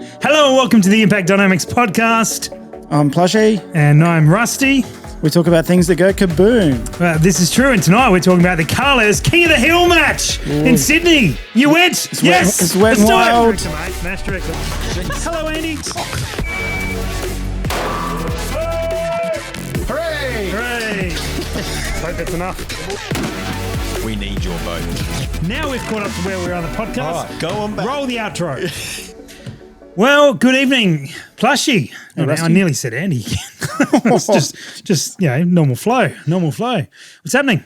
Hello and welcome to the Impact Dynamics podcast. I'm Plushy. And I'm Rusty. We talk about things that go kaboom. This is true, and tonight we're talking about the Kahles King of the Hill match in Sydney. You went. Yes. It's wet and wild. Smash director. Hello, Andy. Hooray! Hope that's enough. We need your vote. Now we've caught up to where we are on the podcast. All right, go on back. Roll the outro. Well, good evening, Plushy. I nearly said Andy again. It's just normal flow. What's happening?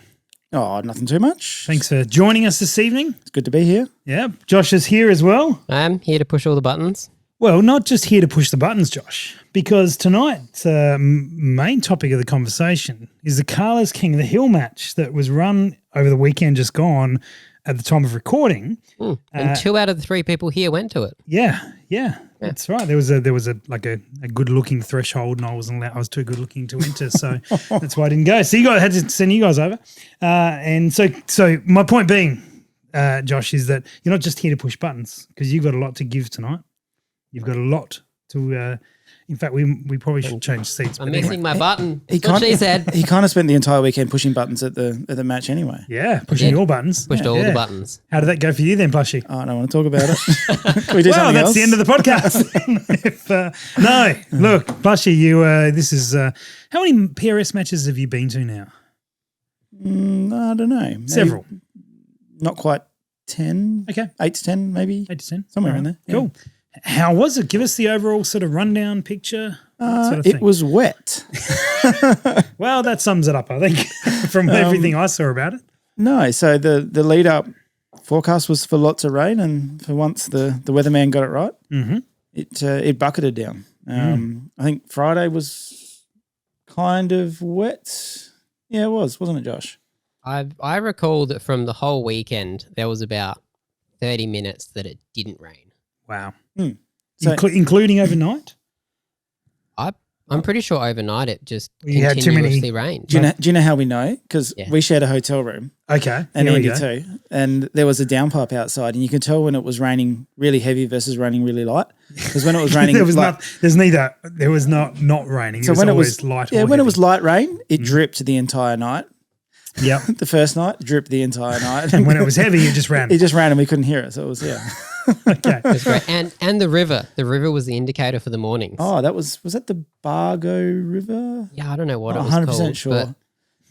Oh, nothing too much. Thanks for joining us this evening. It's good to be here. Yeah, Josh is here as well. I'm here to push all the buttons. Well, not just here to push the buttons, Josh, because tonight's main topic of the conversation is the Kahles King of the Hill match that was run over the weekend just gone at the time of recording. And 2 out of the 3 people here went to it. Yeah, that's right. There was a good looking threshold, and I was too good looking to enter, so that's why I didn't go. So I had to send you guys over, and so my point being, Josh, is that you're not just here to push buttons because you've got a lot to give tonight. You've got a lot to. In fact, we probably should change seats. I'm missing my button. He That's what she said. He kind of spent the entire weekend pushing buttons at the match anyway. Yeah, pushing your buttons. Pushed all the buttons. How did that go for you then, Plushy? Oh, I don't want to talk about it. Can we do Well, something that's else? the end of the podcast. No, look, Plushy, you. This is how many PRS matches have you been to now? I don't know. Maybe Several. Not quite 10. Okay, 8 to 10 maybe. 8 to 10, Somewhere in there. Yeah. Cool. How was it? Give us the overall sort of rundown picture. Sort of It thing. was wet. Well, that sums it up, I think, from everything I saw about it. No, so the lead up forecast was for lots of rain, and for once the weatherman got it right. Mm-hmm. It bucketed down. I think Friday was kind of wet. Yeah, it was, wasn't it, Josh? I recall that from the whole weekend, there was about 30 minutes that it didn't rain. Wow. So- Including overnight? I'm pretty sure overnight it just You had too many- continuously rained. Do you know how we know? Because Yeah. we shared a hotel room, Okay. and here we Andy go. too. And there was a downpipe outside, and you could tell when it was raining really heavy versus raining really light. Because when it was raining, There was light, There was not raining. so it was when it always was light. yeah, or when it heavy. was light rain, it dripped the entire night. Yep. The first night, dripped the entire night. And when it was heavy, it just ran. it just ran, and we couldn't hear it. So it was Okay. It was great. And the river. The river was the indicator for the mornings. Oh, was that the Bargo River? Yeah, I don't know what Not it was 100% called. sure.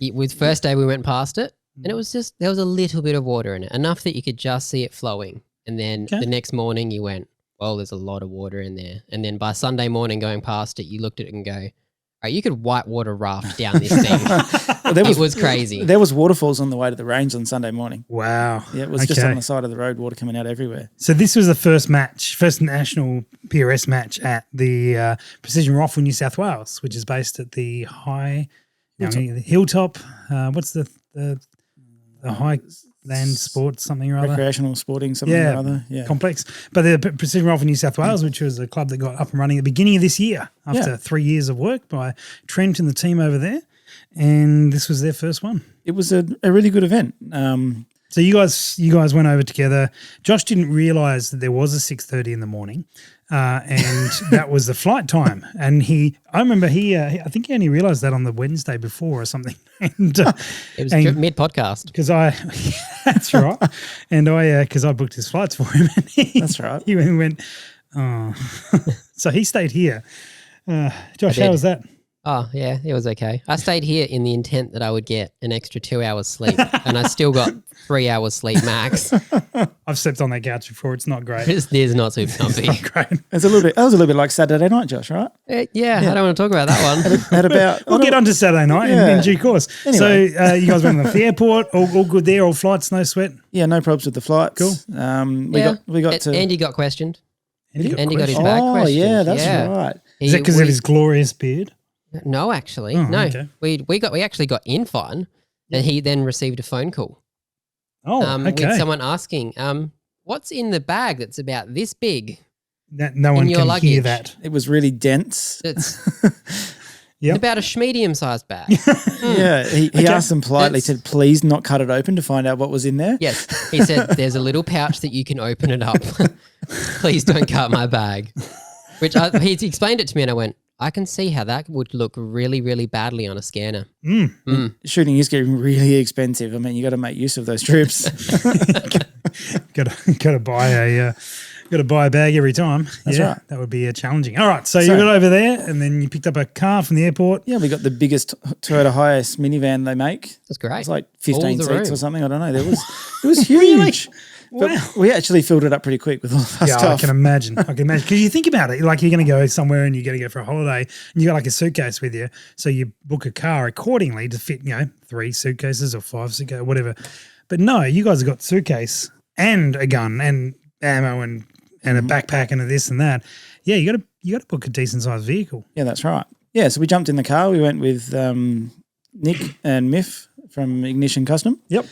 But with first day we went past it, and it was just, there was a little bit of water in it, enough that you could just see it flowing. And then the next morning you went, well, there's a lot of water in there. And then by Sunday morning going past it, you looked at it and go, all right, you could whitewater raft down this thing. It was crazy. There was waterfalls on the way to the range on Sunday morning. Wow. Yeah, it was just on the side of the road, water coming out everywhere. So this was the first national PRS match at the Precision Rifle New South Wales, which is based at the Hilltop. What's the Highland Sports something or other? Recreational sporting something or other. Yeah. Complex. But the Precision Rifle New South Wales, which was a club that got up and running at the beginning of this year after 3 years of work by Trent and the team over there. And this was their first one. It was a really good event. So you guys went over together. Josh didn't realise that there was a 6:30 in the morning, and that was the flight time. And I remember I think he only realised that on the Wednesday before or something. And It was mid podcast. because that's right. And because I booked his flights for him. And That's right. He went, oh. So he stayed here. Josh, how did. was that? Oh, yeah, it was okay. I stayed here in the intent that I would get an extra 2 hours sleep, and I still got 3 hours sleep max. I've slept on that couch before. It's not great. It's not super comfy. Great. That was a little bit like Saturday night, Josh, right? Yeah, I don't want to talk about that one. At about We'll get on to Saturday night in due course. Anyway. So you guys went to the airport, all good there, all flights, no sweat. Yeah, no problems with the flights. Cool. We got to Andy got questioned. Andy got his questioned. bag Oh, questioned. yeah, that's right. Is that because of his glorious beard? No, actually, Oh, no. okay. We actually got in fine, and he then received a phone call. Oh, okay. With someone asking, what's in the bag that's about this big? No one your can luggage. hear that. It was really dense. It's Yep. about a medium-sized bag. Yeah, he asked them politely to please not cut it open to find out what was in there. Yes, he said, there's a little pouch that you can open it up. Please don't cut my bag. Which he explained it to me, and I went, I can see how that would look really, really badly on a scanner. Shooting is getting really expensive. I mean, you got to make use of those trips. got to buy a bag every time. That's right. That would be challenging. All right, so you got over there, and then you picked up a car from the airport. Yeah, we got the biggest Toyota Hiace minivan they make. That's great. It's like 15 seats room. or something. I don't know. It was huge. But we actually filled it up pretty quick with all of our stuff. I can imagine. Because you think about it, like you're going to go somewhere and you're going to go for a holiday and you got like a suitcase with you. So you book a car accordingly to fit, 3 suitcases or 5 suitcases, whatever. But no, you guys have got suitcase and a gun and ammo and a backpack and a this and that. Yeah, you got to book a decent sized vehicle. Yeah, that's right. Yeah, so we jumped in the car. We went with Nick and Miff from Ignition Custom. Yep.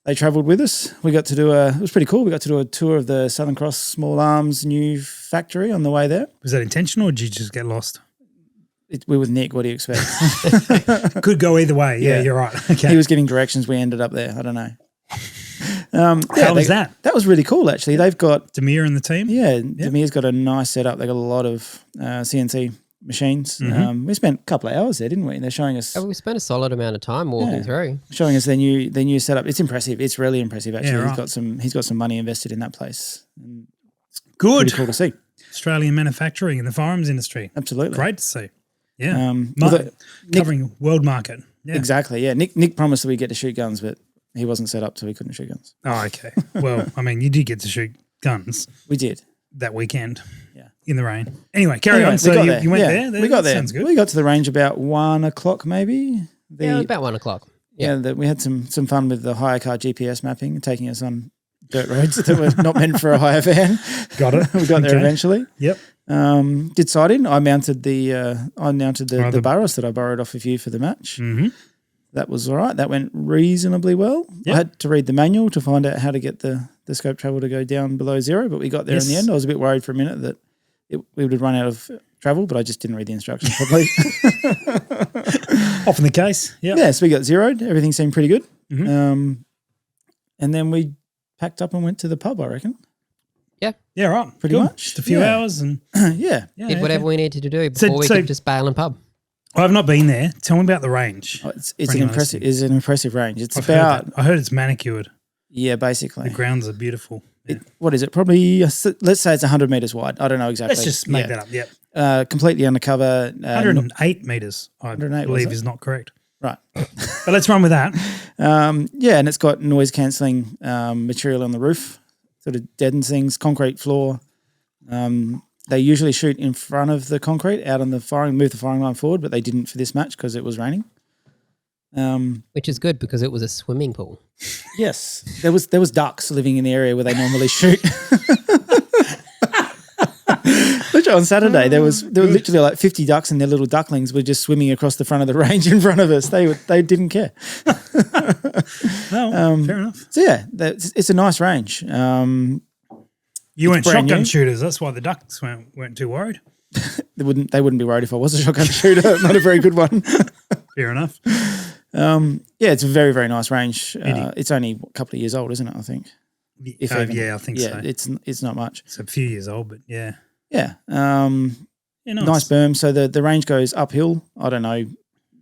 They travelled with us. We got to do it was pretty cool. We got to do a tour of the Southern Cross Small Arms new factory on the way there. Was that intentional or did you just get lost? We were with Nick. What do you expect? Could go either way. Yeah, you're right. Okay. He was giving directions. We ended up there. I don't know. How was that? That was really cool, actually. They've got Demir and the team? Yeah, Demir's got a nice setup. They got a lot of CNC machines. We spent a couple of hours there, didn't we? They're showing us. We spent a solid amount of time walking through, showing us their new setup. It's impressive. It's really impressive, actually. Yeah, right. He's got some money invested in that place. Good. Pretty cool to see. Australian manufacturing in the firearms industry. Absolutely. Great to see. Yeah. Nick, covering world market. Yeah. Exactly. Yeah. Nick promised that we'd get to shoot guns, but he wasn't set up so he couldn't shoot guns. Oh, okay. Well, I mean, you did get to shoot guns. We did. That weekend. Yeah. In the rain. Anyway, carry on. So you went there? We got there. Sounds good. We got to the range about 1 o'clock maybe. About 1 o'clock. Yeah, we had some fun with the hire car GPS mapping, taking us on dirt roads that were not meant for a hire van. Got it. We got there eventually. Yep. Did sighting. I mounted the Barros that I borrowed off of you for the match. Mm-hmm. That was all right. That went reasonably well. Yep. I had to read the manual to find out how to get the scope travel to go down below 0, but we got there in the end. I was a bit worried for a minute that we would run out of travel, but I just didn't read the instructions properly. Often the case. Yep. Yeah, so we got zeroed. Everything seemed pretty good. Mm-hmm. And then we packed up and went to the pub, I reckon. Yeah, right. Pretty much. Just a few hours and yeah. Did whatever we needed to do before we could just bail and pub. I've not been there. Tell me about the range. Oh, it's an impressive range. It's I heard it's manicured. Yeah, basically. The grounds are beautiful. Yeah. What is it? Probably, let's say it's 100 metres wide. I don't know exactly. Let's just make that up. Yep. Completely undercover. 108 metres, I 108, believe is not correct. Right. But let's run with that. Yeah, and it's got noise cancelling material on the roof. Sort of deadens things, concrete floor. They usually shoot in front of the concrete out on the move the firing line forward, but they didn't for this match because it was raining. Which is good because it was a swimming pool. Yes, there was ducks living in the area where they normally shoot. Literally on Saturday, there were literally like 50 ducks and their little ducklings were just swimming across the front of the range in front of us. They didn't care. No, fair enough. So yeah, it's a nice range. You weren't shotgun shooters. That's why the ducks weren't too worried. They wouldn't be worried if I was a shotgun shooter. Not a very good one. Fair enough. Yeah, it's a very, very nice range. It's only a couple of years old, isn't it? I think. I think so. It's not much. It's a few years old, but yeah. Yeah. Nice. Nice berm. So the range goes uphill. I don't know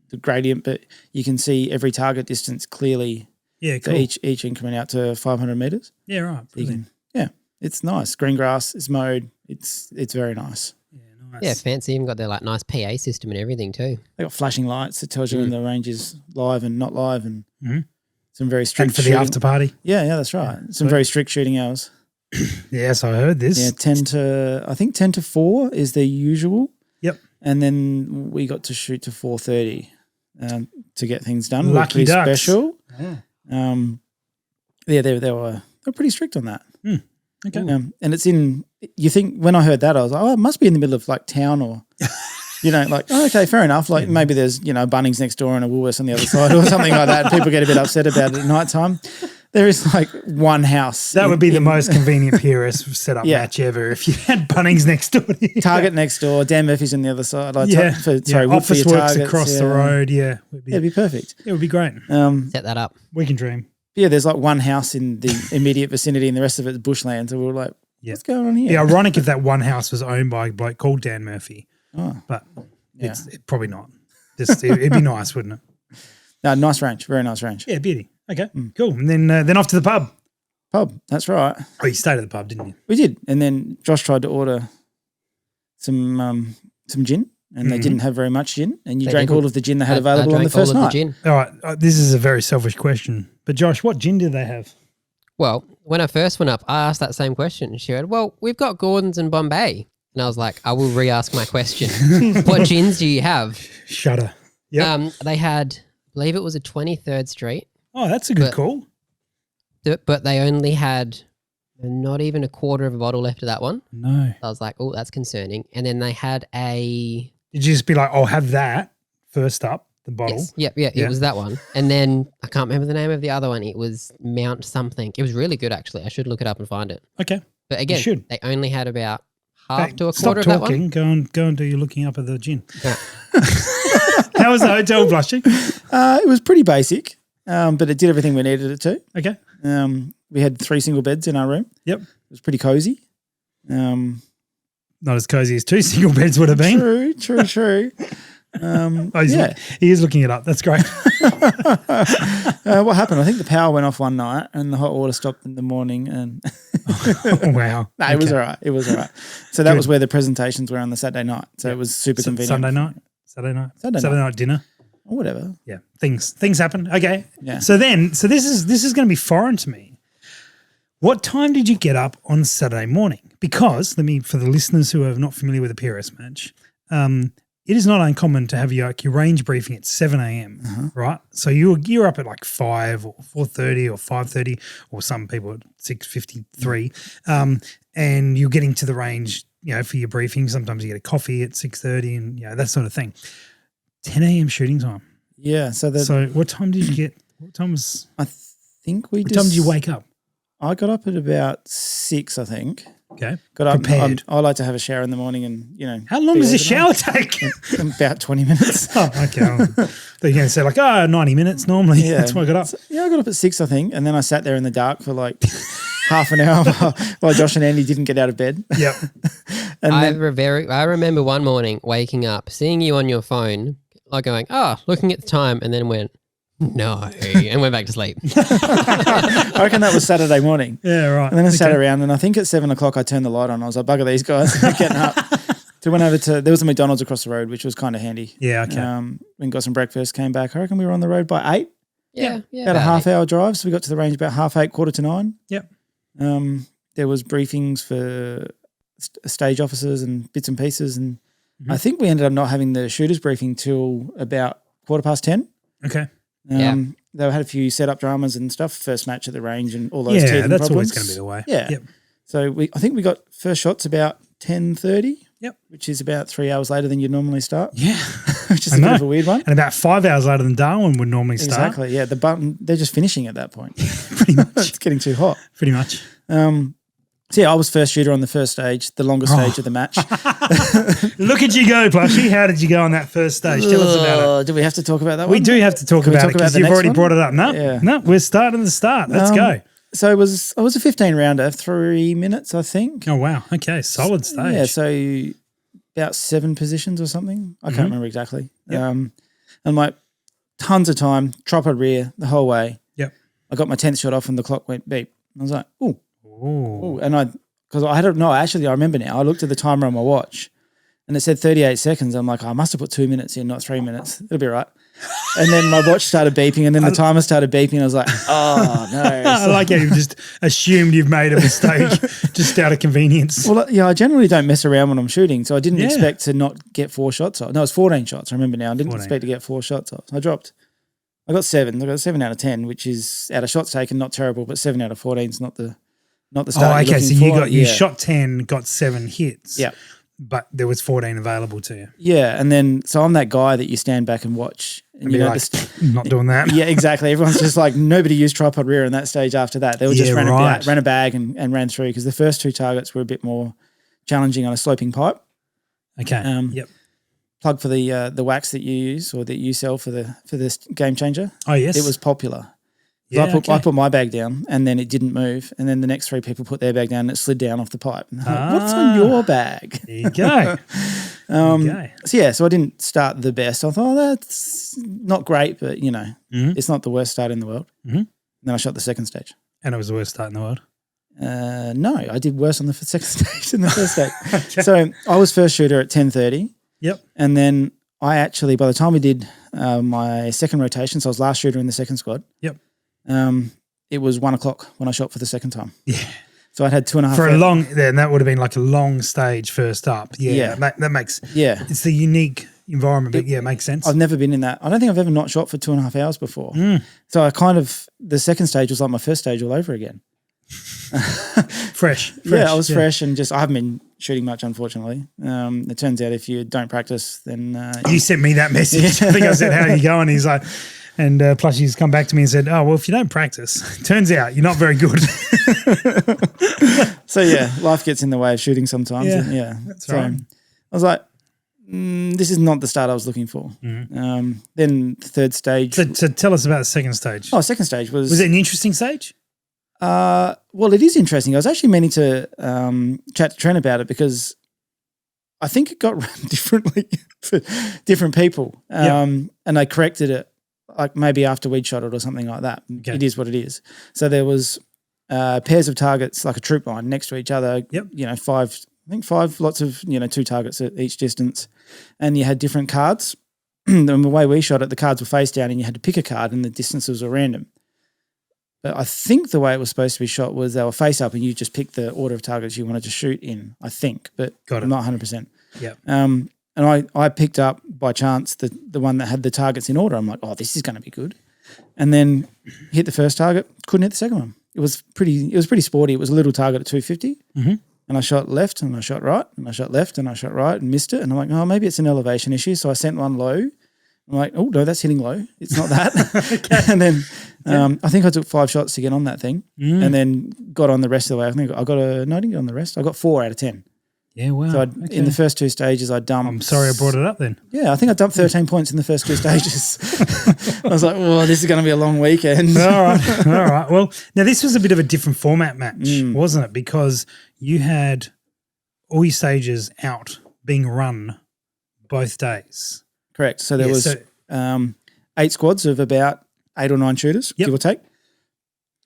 the gradient, but you can see every target distance clearly. Yeah, cool. So each increment out to 500 metres. Yeah, right. It's nice. Green grass. It's mowed. It's very nice. Yeah, nice. Yeah, fancy. Even got their like nice PA system and everything too. They got flashing lights that tells you when the range is live and not live, and some very strict. And for the after party. Yeah, that's right. Some very strict shooting hours. Yes, I heard this. Yeah, 10 to 4 is their usual. Yep. And then we got to shoot to 4:30 to get things done. Lucky ducks. Special. Yeah. They were pretty strict on that. Okay. And it's in. You think when I heard that, I was like, oh, it must be in the middle of like town or. Okay, fair enough. Like maybe there's, Bunnings next door and a Woolworths on the other side or something like that. People get a bit upset about it at night time. There is like one house. That would be the most convenient PRS setup match ever if you had Bunnings next door to you. Target next door, Dan Murphy's on the other side. Office works across the road. Yeah. It'd be perfect. It would be great. Set that up. We can dream. Yeah, there's like one house in the immediate vicinity and the rest of it's bushland. So we were like, Yeah. What's going on here? Yeah, ironic if that one house was owned by a bloke called Dan Murphy, but Yeah. it's probably not. Just it'd be nice, wouldn't it? No, nice range. Very nice range. Yeah, beauty. Okay, cool. And then off to the pub. Pub. That's right. Oh, you stayed at the pub, didn't you? We did. And then Josh tried to order some gin, and they didn't have very much gin, and you They drank didn't. all of the gin they had I available on the drank all first of the night. gin. All right, this is a very selfish question, but Josh, what gin did they have? Well, when I first went up, I asked that same question. She said, well, we've got Gordon's and Bombay. And I was like, I will re-ask my question. What gins do you have? Shudder. Yep. They had, I believe it was a 23rd Street, Oh, that's a good call. but they only had not even a quarter of a bottle left of that one. No. I was like, oh, that's concerning. And then they had a... Did you just be like, I'll have that first up, the bottle? Yes, yeah, Yeah. it was that one. And then I can't remember the name of the other one. It was Mount something. It was really good, actually. I should look it up and find it. Okay. But again, should. they only had about half Okay, to a stop quarter of that one. talking. Go and do your looking up of the gin. Yeah. How was the hotel, Plushy? It was pretty basic, but it did everything we needed it to. Okay. We had 3 single beds in our room. Yep. It was pretty cozy. Not as cozy as 2 single beds would have been. True. He is looking it up. That's great. What happened? I think the power went off one night and the hot water stopped in the morning. And Oh, wow. no, it was all right. It was all right. So that was where the presentations were on the Saturday night. So it was super convenient. Sunday night? Saturday night dinner. Or whatever. Yeah. Things happen. Okay. Yeah. So this is going to be foreign to me. What time did you get up on Saturday morning? Because for the listeners who are not familiar with a PRS match, it is not uncommon to have your range briefing at 7 a.m., right? So you're up at like 5 or 4:30 or 5:30, or some people at 6:53, and you're getting to the range, for your briefing. Sometimes you get a coffee at 6:30 and that sort of thing. 10 a.m. shooting time. Yeah. So what time did you get? What time was? I think What time did you wake up? I got up at about 6, I think. Okay. Got up. Prepared. I like to have a shower in the morning and, How long does a shower take? About 20 minutes. Oh, okay. They're going to say 90 minutes normally. Yeah. That's why I got up. So, I got up at 6, I think, and then I sat there in the dark for like half an hour while Josh and Andy didn't get out of bed. Yep. And I then, remember one morning waking up, seeing you on your phone, like going, looking at the time, and then went, no, and went back to sleep. I reckon that was Saturday morning. Yeah, right. And then I sat around, and I think at 7 o'clock I turned the light on. I was like, bugger these guys, getting up. So went over there was a McDonald's across the road, which was kind of handy. Yeah, okay. And got some breakfast, came back. I reckon we were on the road by 8. Yeah. About a half-hour drive, so we got to the range about 8:30, 9:15. Yep. There was briefings for stage officers and bits and pieces, and I think we ended up not having the shooters briefing till about 10:15. Okay. They had a few setup dramas and stuff, first match at the range and all those Yeah, teething that's problems. always going to be the way. Yeah. Yep. So I think we got first shots about 10:30. Yep. Which is about 3 hours later than you'd normally start. Yeah. Which is a bit of a weird one. And about 5 hours later than Darwin would normally start. Exactly. Yeah. They're just finishing at that point. Pretty much. It's getting too hot. Pretty much. So I was first shooter on the first stage, the longest stage of the match. Look at you go, Plushy. How did you go on that first stage? Tell us about it. Do we have to talk about that one? We do have to talk Can we about talk it because about the you've next already one? brought it up. No, Yeah. no, we're starting the start. Let's go. So I was a 15 rounder, 3 minutes, I think. Oh, wow. Okay. Solid stage. Yeah, so about 7 positions or something. I can't remember exactly. Yep. And like tons of time, tripod rear the whole way. Yep. I got my 10th shot off and the clock went beep. I was like, ooh. Ooh. And because I don't know, actually I remember now. I looked at the timer on my watch and it said 38 seconds. I'm like, I must have put 2 minutes in, not 3 minutes. It'll be right. And then my watch started beeping and then the timer started beeping. I was like, oh, no. I like how you've just assumed you've made a mistake just out of convenience. Well, yeah, I generally don't mess around when I'm shooting, so I didn't Yeah. expect to not get 4 shots off. No, it was 14 shots. I remember now. I didn't 14. expect to get 4 shots off. I got 7. I got 7 out of 10, which is out of shots taken, not terrible, but 7 out of 14 is not the start. Oh, you're okay. So looking for. you shot 10, got 7 hits. Yeah. But there was 14 available to you. Yeah, and then so I'm that guy that you stand back and watch. And Be you know, like, not doing that. yeah, exactly. Everyone's just like, nobody used tripod rear in that stage after that. They were just ran a bag and ran through because the first 2 targets were a bit more challenging on a sloping pipe. Okay. Yep. Plug for the wax that you use or that you sell for this game changer. Oh, yes. It was popular. So Yeah, I put my bag down and then it didn't move. And then the next 3 people put their bag down and it slid down off the pipe. And I'm like, what's on your bag? There you go. So I didn't start the best. I thought, that's not great, but, it's not the worst start in the world. Mm-hmm. Then I shot the second stage. And it was the worst start in the world. No, I did worse on the second stage than the first stage. Okay. So I was first shooter at 10:30. Yep. And then I actually, by the time we did my second rotation, so I was last shooter in the second squad. Yep. It was 1 o'clock when I shot for the second time. Yeah. So I had 2.5 for a long. Then that would have been like a long stage first up. Yeah. That makes. Yeah. It's the unique environment, but it makes sense. I've never been in that. I don't think I've ever not shot for 2.5 hours before. So I the second stage was like my first stage all over again. Fresh. Yeah, I was fresh and I haven't been shooting much, unfortunately. It turns out if you don't practice, then you sent me that message. I think I said, "How are you going?" He's like, and Plushy's come back to me and said, "Oh, well, if you don't practice, turns out you're not very good." So yeah, life gets in the way of shooting sometimes. Yeah, that's right. I was like, this is not the start I was looking for. Mm-hmm. Then the third stage. So tell us about the second stage. Oh, second stage was it an interesting stage? Well, it is interesting. I was actually meaning to chat to Trent about it because I think it got run differently for different people. And they corrected it like maybe after we'd shot it or something like that. Okay. It is what it is. So there was pairs of targets like a troop line next to each other. Yep. 5 lots of 2 targets at each distance, and you had different cards. And the way we shot it, the cards were face down, and you had to pick a card, and the distances were random. But I think the way it was supposed to be shot was they were face up and you just picked the order of targets you wanted to shoot in, I think, but I'm not 100%. Yeah. And I picked up by chance the one that had the targets in order. I'm like, oh, this is going to be good. And then hit the first target, couldn't hit the second one. It was pretty sporty. It was a little target at 250. Mm-hmm. And I shot left and I shot right and I shot left and I shot right and missed it. And I'm like, oh, maybe it's an elevation issue. So I sent one low. I'm like, oh, no, that's hitting low. It's not that. Okay. And then I think I took 5 shots to get on that thing and then got on the rest of the way. I think I didn't get on the rest. I got 4 out of 10. Yeah, wow. So in the first 2 stages, I dumped. I'm sorry I brought it up then. Yeah, I think I dumped 13 points in the first 2 stages. I was like, well, this is going to be a long weekend. All right. Well, now this was a bit of a different format match, wasn't it? Because you had all your stages out being run both days. Correct. So there was 8 squads of about 8 or 9 shooters, give or take.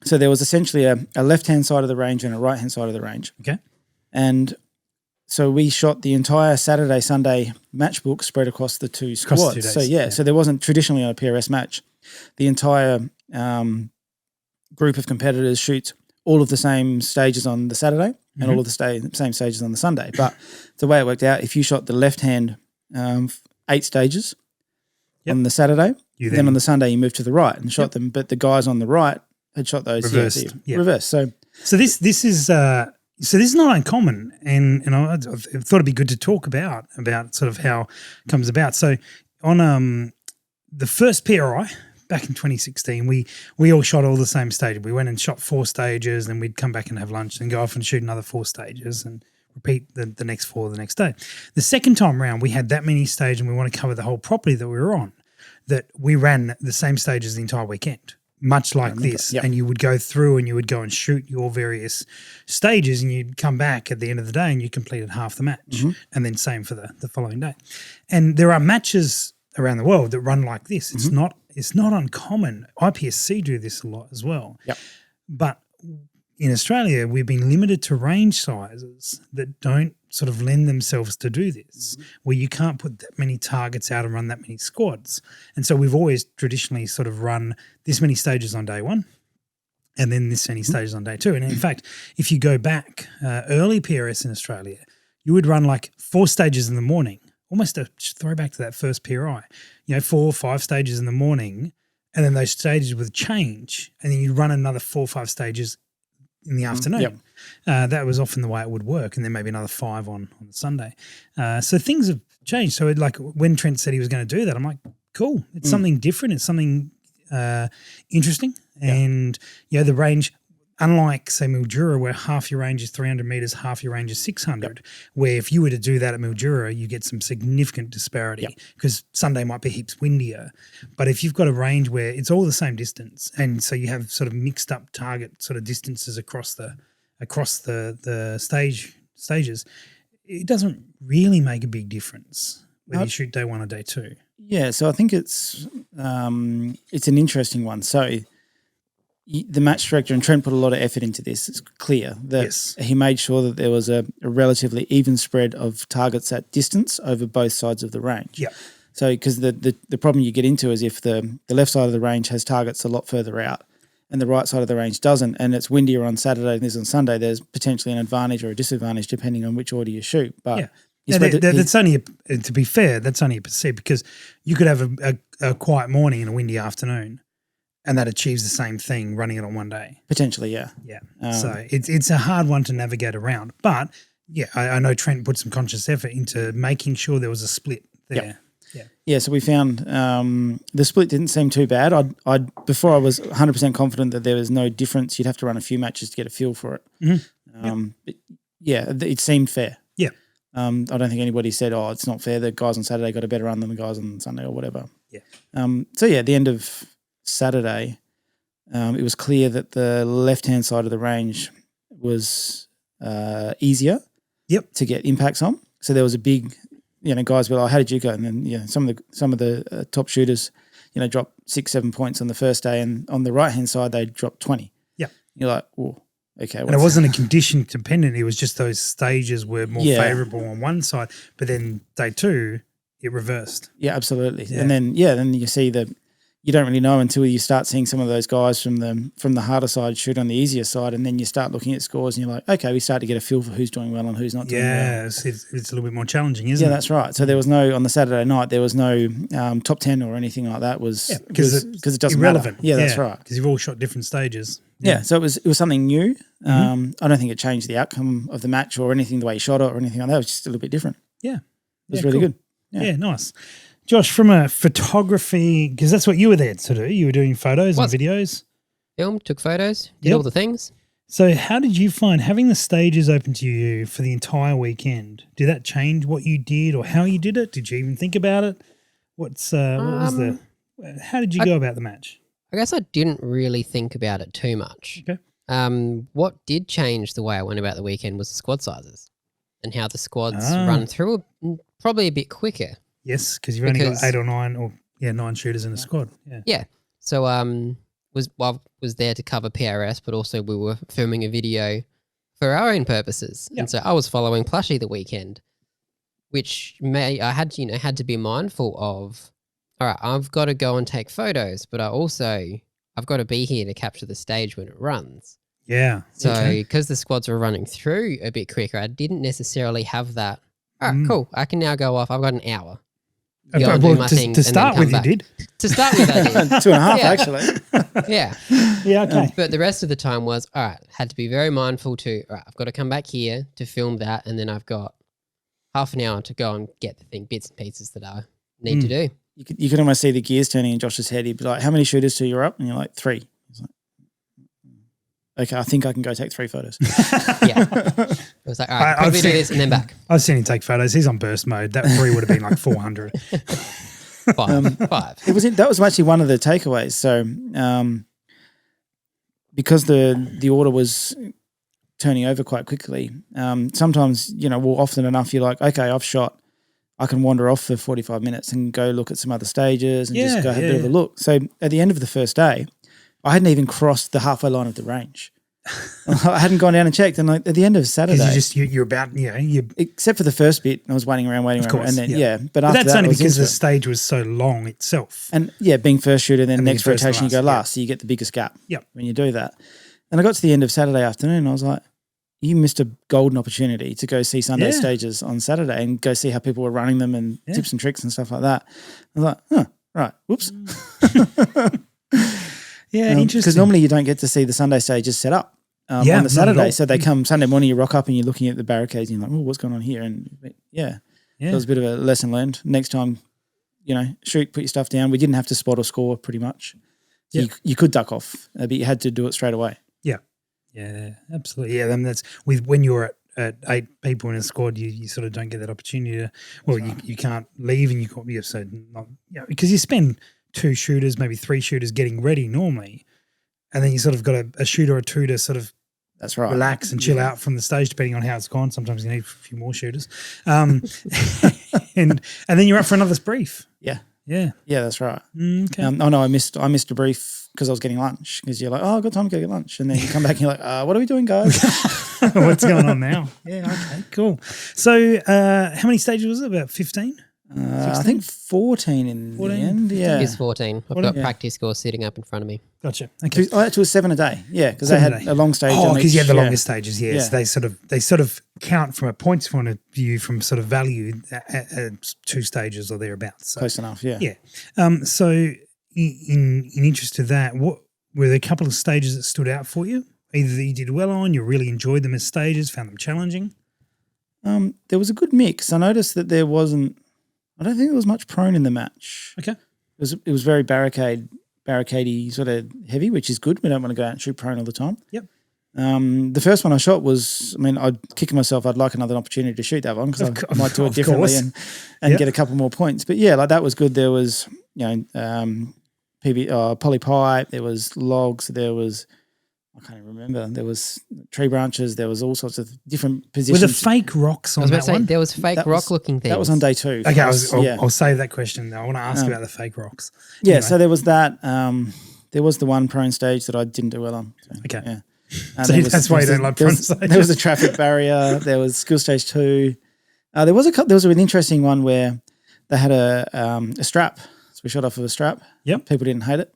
So there was essentially a left-hand side of the range and a right-hand side of the range. Okay. And so we shot the entire Saturday, Sunday matchbook spread across the 2 squads. Across 2 days, So there wasn't traditionally on a PRS match. The entire group of competitors shoots all of the same stages on the Saturday and all of the same stages on the Sunday. But the way it worked out, if you shot the left-hand 8 stages on the Saturday, then on the Sunday you moved to the right and shot them. But the guys on the right had shot those reversed. Reversed. So this is not uncommon, and I thought it'd be good to talk about sort of how it comes about. So on the first PRI back in 2016, we all shot all the same stage. We went and shot 4 stages, then we'd come back and have lunch and go off and shoot another 4 stages and repeat the next 4 the next day. The second time round, we had that many stages and we want to cover the whole property that we were on, that we ran the same stages the entire weekend, much like this. Yep. And you would go through and you would go and shoot your various stages and you'd come back at the end of the day and you completed half the match. And then same for the following day. And there are matches around the world that run like this. It's not uncommon. IPSC do this a lot as well. Yep. But in Australia, we've been limited to range sizes that don't sort of lend themselves to do this, where you can't put that many targets out and run that many squads. And so we've always traditionally sort of run this many stages on day 1 and then this many stages on day 2. And in fact, if you go back early PRS in Australia, you would run like 4 stages in the morning, almost a throwback to that first PRI, 4 or 5 stages in the morning, and then those stages would change, and then you'd run another 4 or 5 stages in the afternoon. That was often the way it would work, and then maybe another 5 on the Sunday. So things have changed. So like when Trent said he was going to do that, I'm like, cool. It's something different. It's something interesting. And the range, unlike, say, Mildura, where half your range is 300 meters, half your range is 600, where if you were to do that at Mildura, you get some significant disparity because Sunday might be heaps windier. But if you've got a range where it's all the same distance, and so you have sort of mixed up target sort of distances across the stages, it doesn't really make a big difference whether you shoot day one or day two. Yeah, so I think it's an interesting one. So the match director, and Trent put a lot of effort into this, it's clear that he made sure that there was a relatively even spread of targets at distance over both sides of the range. Yeah. So because the problem you get into is if the left side of the range has targets a lot further out and the right side of the range doesn't, and it's windier on Saturday than it is on Sunday, there's potentially an advantage or a disadvantage depending on which order you shoot. But that's only, to be fair, that's only a percent, because you could have a quiet morning and a windy afternoon, and that achieves the same thing running it on one day. Potentially, yeah. Yeah. So it's a hard one to navigate around. But, yeah, I know Trent put some conscious effort into making sure there was a split there. Yeah, so we found the split didn't seem too bad. Before I was 100% confident that there was no difference. You'd have to run a few matches to get a feel for it. Mm-hmm. But yeah, it seemed fair. Yeah. I don't think anybody said, it's not fair. The guys on Saturday got a better run than the guys on Sunday or whatever. Yeah. So, yeah, at the end of Saturday, it was clear that the left-hand side of the range was easier to get impacts on. So there was a big, guys were like, how did you go? And then, some of the top shooters, dropped 6-7 points on the first day, and on the right-hand side, they dropped 20. Yeah. You're like, whoa. Okay, and it wasn't a condition dependent. It was just those stages were more favourable on one side, but then day two, it reversed. Yeah, absolutely. Yeah. And then you see that you don't really know until you start seeing some of those guys from the harder side shoot on the easier side, and then you start looking at scores and you're like, okay, we start to get a feel for who's doing well and who's not doing well. Yeah, it's a little bit more challenging, isn't it? Yeah, that's right. So there was no, on the Saturday night, there was no top 10 or anything like that. Because it doesn't irrelevant. matter. Yeah, that's right. Because you've all shot different stages. Yeah, so it was something new. I don't think it changed the outcome of the match or anything, the way you shot it or anything like that. It was just a little bit different. Yeah. It was really good. Yeah, nice. Josh, from a photography, because that's what you were there to do. You were doing photos and videos. Filmed, took photos, did all the things. So how did you find having the stages open to you for the entire weekend? Did that change what you did or how you did it? Did you even think about it? How did you go about the match? I guess I didn't really think about it too much. Okay. What did change the way I went about the weekend was the squad sizes and how the squads run through probably a bit quicker. Yes, because you've only got 8 or 9 9 shooters in a squad. Yeah. Yeah. So was there to cover PRS, but also we were filming a video for our own purposes. Yep. And so I was following Plushy the weekend, which I had to be mindful of. All right, I've got to go and take photos, but I've got to be here to capture the stage when it runs. Yeah. So because the squads were running through a bit quicker, I didn't necessarily have that. All right, cool. I can now go off. I've got an hour. To start with, you did. To start with, I did. 2.5, actually. Yeah. Yeah, okay. But the rest of the time was, all right, had to be very mindful I've got to come back here to film that, and then I've got half an hour to go and get the bits and pieces that I need to do. You could almost see the gears turning in Josh's head. He'd be like, how many shooters till you're up? And you're like, 3. He's like, okay, I think I can go take 3 photos. Yeah. It was like, all right, quickly do this and then back. I've seen him take photos. He's on burst mode. That 3 would have been like 400. 5. That was actually one of the takeaways. So because the order was turning over quite quickly, sometimes, often enough you're like, okay, I've shot. I can wander off for 45 minutes and go look at some other stages and just go have a bit of a look. So at the end of the first day, I hadn't even crossed the halfway line of the range. I hadn't gone down and checked. And at the end of Saturday, you're about, except for the first bit, I was waiting around. And then, but after that's that, only because the stage was so long itself. And being first shooter, then next rotation, you go last. So you get the biggest gap when you do that. And I got to the end of Saturday afternoon and I was like, you missed a golden opportunity to go see Sunday stages on Saturday and go see how people were running them and tips and tricks and stuff like that. I was like, right, whoops. Interesting. Because normally you don't get to see the Sunday stages set up on the Saturday. So they come Sunday morning, you rock up and you're looking at the barricades and you're like, oh, what's going on here? And so it was a bit of a lesson learned. Next time, shoot, put your stuff down. We didn't have to spot or score pretty much. So you could duck off, but you had to do it straight away. Yeah, absolutely. Yeah, then that's with when you're at 8 people in a squad, you sort of don't get that opportunity to. Well, you can't leave, and because you spend 2 shooters, maybe 3 shooters getting ready normally, and then you sort of got a shooter or 2 to sort of. That's right. Relax and chill out from the stage, depending on how it's gone. Sometimes you need a few more shooters, and then you're up for another brief. Yeah. Yeah, that's right. Okay. I missed a brief because I was getting lunch. Because you're like, I've got time to go get lunch, and then you come back and you're like, what are we doing, guys? What's going on now? Yeah, okay, cool. So, how many stages was it? About 15? I think 14 in 14? The end. Yeah, it's 14. I've got practice scores sitting up in front of me. Gotcha. Okay. It was 7 a day. Yeah, because they had a long stage. Oh, because you had the longest stages. Yes, they sort of count from a points point of view from sort of value at 2 stages or thereabouts. So, close enough. Yeah. Yeah. So, in interest of that, what were there a couple of stages that stood out for you? Either that you did well on, you really enjoyed them as stages, found them challenging. There was a good mix. I noticed that there wasn't. I don't think there was much prone in the match. Okay. It was very barricadey sort of heavy, which is good. We don't want to go out and shoot prone all the time. Yep. The first one I shot was, I'd kick myself. I'd like another opportunity to shoot that one because I might do it differently and get a couple more points. But yeah, like that was good. There was, poly pipe, there was logs, there was, I can't even remember. There was tree branches. There was all sorts of different positions. Were the fake rocks on that one? There was fake rock-looking things. That was on day 2. Okay, I'll save that question. I want to ask about the fake rocks. Yeah, so there was that. There was the one prone stage that I didn't do well on. So, okay. Yeah. So that's why you don't like prone stages. There was a traffic barrier. There was skill stage 2. There was an interesting one where they had a strap. So we shot off of a strap. Yep. People didn't hate it.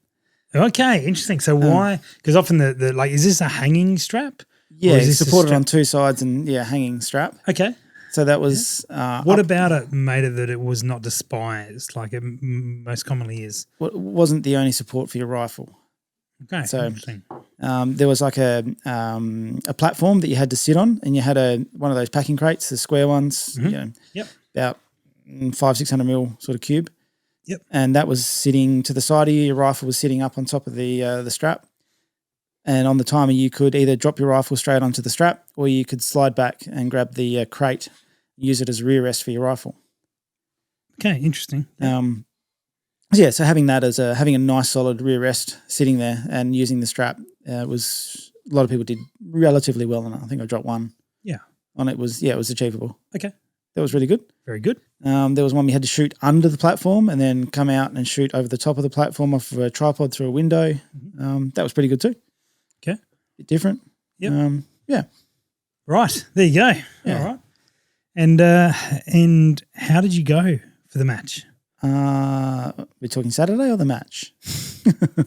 Okay, interesting. So why? Because often the is this a hanging strap? Yeah, it's supported on 2 sides and hanging strap. Okay. So that was. What about it made it that it was not despised like it most commonly is? Well, it wasn't the only support for your rifle. Okay. So interesting. there was like a platform that you had to sit on, and you had one of those packing crates, the square ones. Mm-hmm. About 500-600 mil sort of cube. Yep. And that was sitting to the side of you. Your rifle was sitting up on top of the strap. And on the timer, you could either drop your rifle straight onto the strap, or you could slide back and grab the crate, use it as a rear rest for your rifle. Okay, interesting. So having that as having a nice solid rear rest sitting there and using the strap was a lot of people did relatively well on it. I think I dropped 1. Yeah. On it was achievable. Okay. That was really good. Very good. There was one we had to shoot under the platform and then come out and shoot over the top of the platform off of a tripod through a window. That was pretty good too. Okay. Bit different. Yep. Yeah. Right. There you go. Yeah. All right. And how did you go for the match? We're talking Saturday or the match?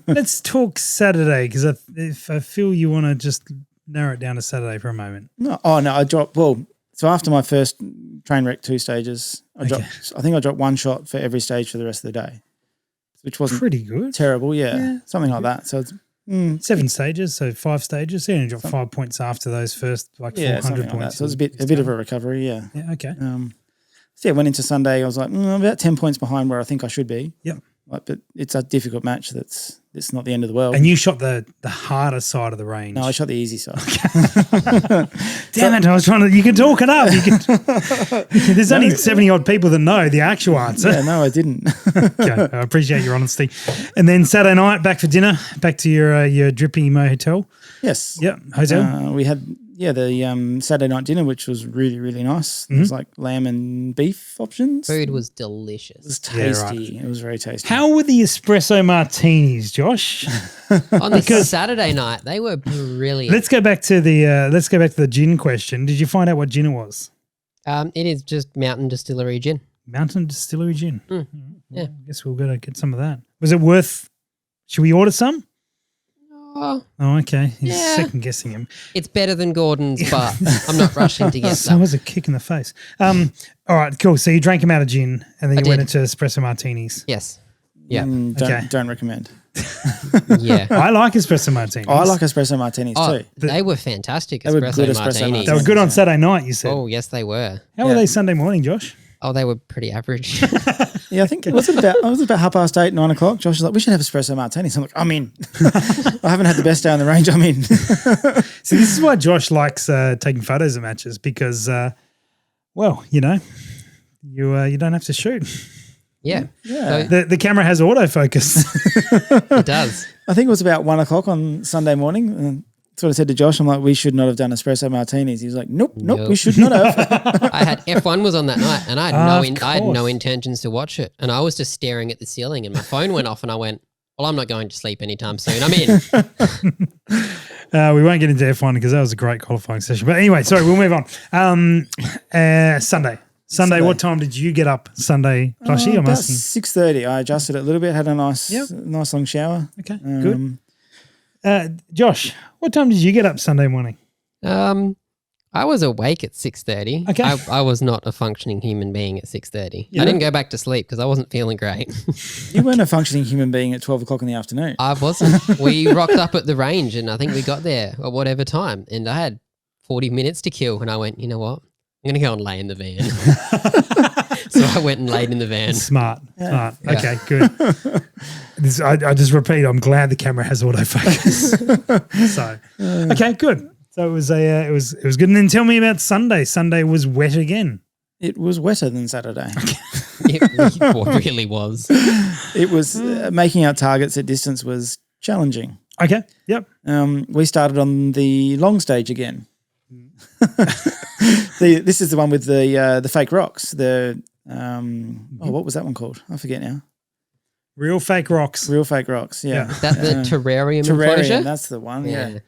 Let's talk Saturday because if I feel you want to just narrow it down to Saturday for a moment. No. Oh, no. I dropped, so after my first train wreck 2 stages, I think I dropped 1 shot for every stage for the rest of the day, which wasn't pretty good. Terrible, yeah. Something like that. So it's 7 stages, so 5 stages. So you only dropped 5 points after those first 400 points. Like so it's a bit of a recovery, yeah. Yeah, okay. So went into Sunday. I was like, I'm about 10 points behind where I think I should be. Yep. But it's a difficult match. It's not the end of the world. And you shot the harder side of the range. No, I shot the easy side. Damn it! I was trying to. You can talk it up. There's only 70 odd people that know the actual answer. Yeah, no, I didn't. Okay, I appreciate your honesty. And then Saturday night, back for dinner, back to your Drippy Mo hotel. Yes. Yep. Hotel. We had the Saturday night dinner, which was really, really nice. It was like lamb and beef options. Food was delicious. It was tasty. Yeah, right. It was very tasty. How were the espresso martinis, Josh? On the Saturday night, they were brilliant. Let's go back to the gin question. Did you find out what gin it was? It is just Mountain Distillery gin. Mountain Distillery gin. Yeah. Well, I guess we'll go to get some of that. Was it worth? Should we order some? Oh, okay. He's yeah. second guessing him. It's better than Gordon's, but I'm not rushing to get That some. was a kick in the face. All right, cool. So you drank him out of gin, and then you went into espresso martinis. Yes. Yeah. Don't recommend. Yeah. I like espresso martinis. I like espresso martinis too. They were fantastic. They were good espresso martinis. They were good on Saturday night, you said. Oh, yes, they were. How were they Sunday morning, Josh? Oh, they were pretty average. Yeah, I think I was about 8:30, 9 o'clock. Josh was like, "We should have espresso martinis." I'm like, "I'm in." I haven't had the best day on the range. I'm in. See, this is why Josh likes taking photos of matches because, well, you know, you don't have to shoot. Yeah. Yeah. So The camera has autofocus. it does. I think it was about 1 o'clock on Sunday morning. And that's what I said to Josh. I'm like, "We should not have done espresso martinis." He was like, "Nope, we should not have." I had F1 was on that night, and I had no course. intentions to watch it, and I was just staring at the ceiling, and my phone went off, and I went, "Well, I'm not going to sleep anytime soon. I'm in." We won't get into F1 because that was a great qualifying session. But anyway, sorry, we'll move on. Sunday, what time did you get up Sunday, Plushy? I'm About asking. 6:30. I adjusted it a little bit, had a nice long shower. Okay, good. Josh, what time did you get up Sunday morning? I was awake at 6:30. Okay. I was not a functioning human being at 6:30. Yeah. I didn't go back to sleep because I wasn't feeling great. You weren't a functioning human being at 12 o'clock in the afternoon. I wasn't. We rocked up at the range, and I think we got there at whatever time, and I had 40 minutes to kill, and I went, you know what? I'm going to go and lay in the van. So I went and laid in the van. Smart. Yeah. Okay, good. I just repeat, I'm glad the camera has autofocus. So, okay, good. So it was it was good. And then tell me about Sunday. Sunday was wet again. It was wetter than Saturday. It really was. It was making out targets at distance was challenging. Okay. Yep. We started on the long stage again. This is the one with the fake rocks. What was that one called? I forget now. Real fake rocks. Real fake rocks. Yeah. Is that the terrarium enclosure? That's the one. Yeah.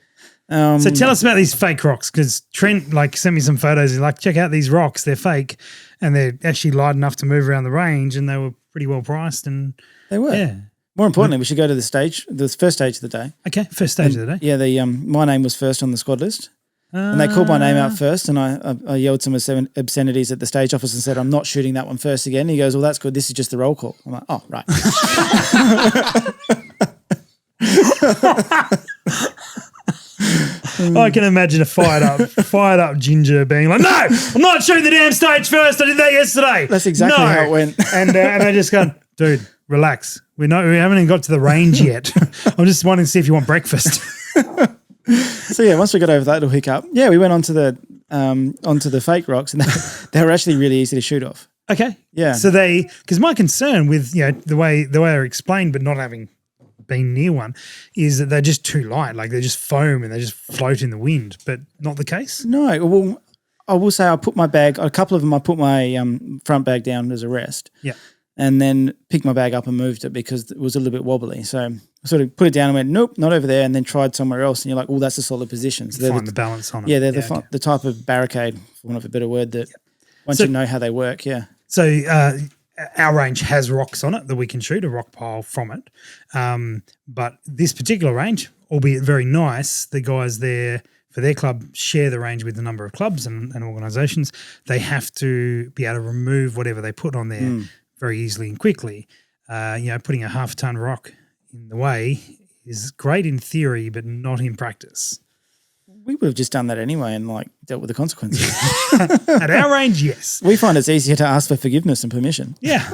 So tell us about these fake rocks because Trent sent me some photos. He's like, check out these rocks. They're fake and they're actually light enough to move around the range and they were pretty well priced. And they were. Yeah. More importantly, we should go to the first stage of the day. Okay, first stage of the day. Yeah, my name was first on the squad list. And they called my name out first, and I yelled some obscenities at the stage officer and said, "I'm not shooting that one first again." He goes, "Well, that's good. This is just the roll call." I'm like, "Oh, right." I can imagine a fired up Ginger being like, "No, I'm not shooting the damn stage first. I did that yesterday." That's exactly how it went. And I just go, "Dude, relax. We haven't even got to the range yet. I'm just wanting to see if you want breakfast." So yeah, once we got over that little hiccup, we went onto the fake rocks, and they were actually really easy to shoot off. Okay. Yeah. So because my concern with the way they're explained, but not having been near one, is that they're just too light. Like they just foam and they just float in the wind, but not the case. No. Well, I will say I put my bag. A couple of them, I put my front bag down as a rest. Yeah. And then picked my bag up and moved it because it was a little bit wobbly. So I sort of put it down and went, nope, not over there, and then tried somewhere else. And you're like, oh, that's a solid position. So Find the balance on it. Yeah, they're the type of barricade, for want of a better word, that once you know how they work, yeah. So our range has rocks on it that we can shoot a rock pile from it. But this particular range, albeit very nice, the guys there for their club share the range with a number of clubs and organisations. They have to be able to remove whatever they put on there very easily and quickly. Putting a half-ton rock in the way is great in theory, but not in practice. We would have just done that anyway and dealt with the consequences. At our range, yes. We find it's easier to ask for forgiveness and permission. Yeah,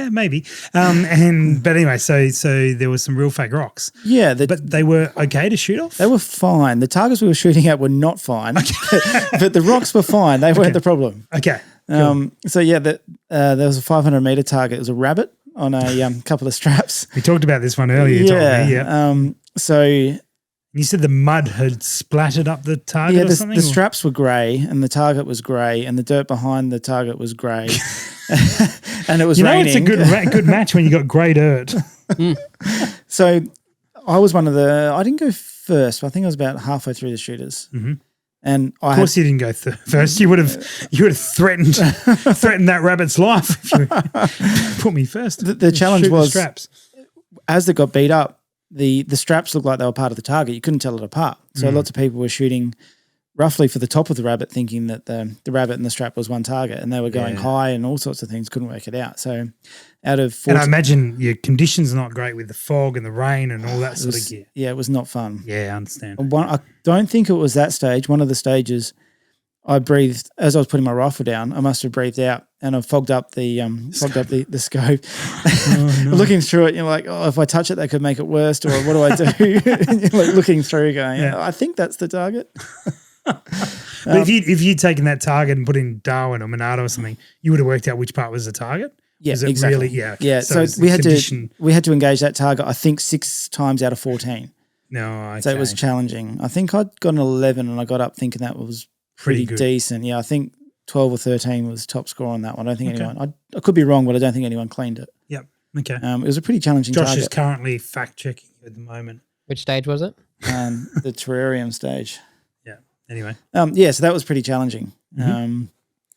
maybe. But anyway, so there was some real fake rocks. Yeah. But they were okay to shoot off? They were fine. The targets we were shooting at were not fine, but the rocks were fine. They weren't the problem. Okay. Cool. There was a 500-meter target. It was a rabbit on a couple of straps. We talked about this one earlier. You told me, yeah. You said the mud had splattered up the target or something? The straps were grey and the target was grey and the dirt behind the target was grey and it was raining. It's a good match when you got grey dirt. So I was one of I didn't go first, but I think I was about halfway through the shooters. Mm-hmm. And of course you didn't go first. You would have threatened that rabbit's life if you put me first. The challenge was the straps. As they got beat up, the straps looked like they were part of the target. You couldn't tell it apart. So lots of people were shooting roughly for the top of the rabbit, thinking that the rabbit and the strap was one target, and they were going high and all sorts of things. Couldn't work it out. So out of 40, and I imagine your conditions are not great with the fog and the rain and all that sort of gear. Yeah, it was not fun. Yeah, I understand. I don't think it was that stage. One of the stages, I breathed as I was putting my rifle down. I must have breathed out, and I fogged up the scope. Looking through it, you're like, oh, if I touch it, that could make it worse. Or what do I do? And you're like looking through, going, I think that's the target. But if you'd taken that target and put in Darwin or Monado or something, you would have worked out which part was the target. Yeah, was it exactly. Really? Yeah, okay. Yeah. So we had to engage that target. I think 6 times out of 14. No, okay. So it was challenging. I think I'd got an 11, and I got up thinking that was pretty decent. Yeah, I think 12 or 13 was top score on that one. I don't think anyone. I could be wrong, but I don't think anyone cleaned it. Yep. Okay. It was a pretty challenging Josh target. is currently fact checking at the moment. Which stage was it? The terrarium stage. Yeah. Anyway. Yeah, so that was pretty challenging,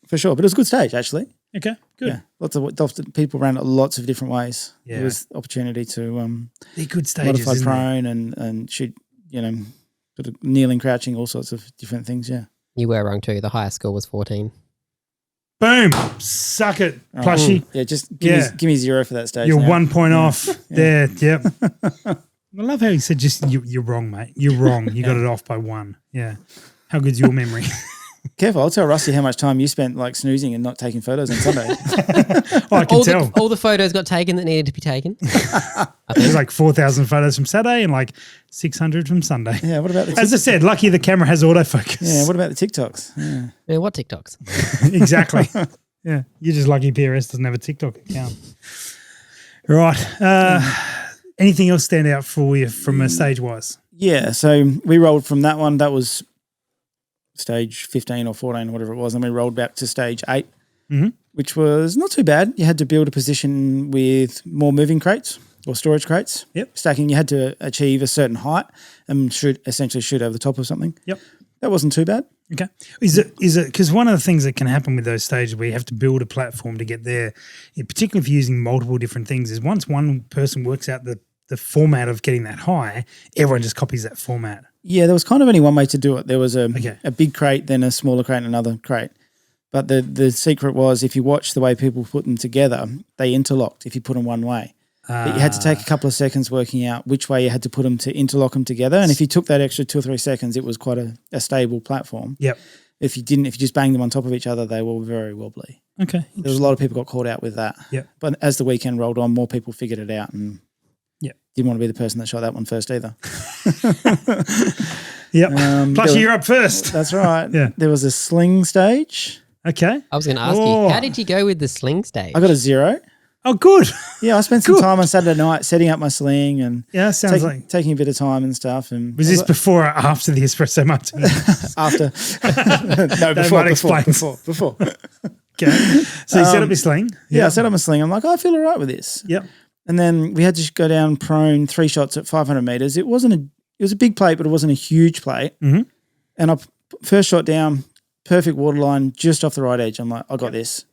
for sure. But it was a good stage, actually. Okay. Good. Yeah, lots of people ran it lots of different ways. Yeah. There was opportunity to they're good stages, modify prone and shoot, sort of kneeling, crouching, all sorts of different things. Yeah. You were wrong too. The highest score was 14. Boom. Suck it, Plushy. Yeah, just give me 0 for that stage. You're now. 1 point off there. Yep. I love how he said just you're wrong, mate. You're wrong. You got it off by 1. Yeah. How good's your memory? Careful, I'll tell Rusty how much time you spent like snoozing and not taking photos on Sunday. I can tell. All the photos got taken that needed to be taken. There's like 4,000 photos from Saturday and like 600 from Sunday. Yeah, what about the As I said, lucky the camera has autofocus. Yeah, what about the TikToks? Yeah, what TikToks? Exactly. Yeah, you're just lucky PRS doesn't have a TikTok account. Right. Anything else stand out for you from a stage-wise? Yeah, so we rolled from that one. That was stage 15 or 14 or whatever it was, and we rolled back to stage 8, which was not too bad. You had to build a position with more moving crates or storage crates. Yep. Stacking, you had to achieve a certain height and essentially shoot over the top of something. Yep. That wasn't too bad. Okay. Is it because one of the things that can happen with those stages where you have to build a platform to get there, particularly if you're using multiple different things, is once one person works out the format of getting that high, everyone just copies that format. Yeah, there was kind of only one way to do it. There was a big crate, then a smaller crate, and another crate. But the secret was if you watch the way people put them together, they interlocked if you put them one way. But you had to take a couple of seconds working out which way you had to put them to interlock them together. And if you took that extra 2 or 3 seconds, it was quite a stable platform. Yep. If you just banged them on top of each other, they were very wobbly. Okay. There was a lot of people got caught out with that. Yep. But as the weekend rolled on, more people figured it out and didn't want to be the person that shot that one first either. Yep. Plushy, you're up first. That's right. Yeah. There was a sling stage. Okay. I was going to ask you, how did you go with the sling stage? I got a 0. Oh, good. Yeah, I spent some time on Saturday night setting up my sling and taking a bit of time and stuff. And was this before or after the espresso martini? After. No, before. Okay. So you set up your sling? Yeah, I set up my sling. I'm like, I feel all right with this. Yep. And then we had to go down prone 3 shots at 500 meters. It was a big plate, but it wasn't a huge plate. Mm-hmm. And I first shot down, perfect waterline, just off the right edge. I'm like, I got this.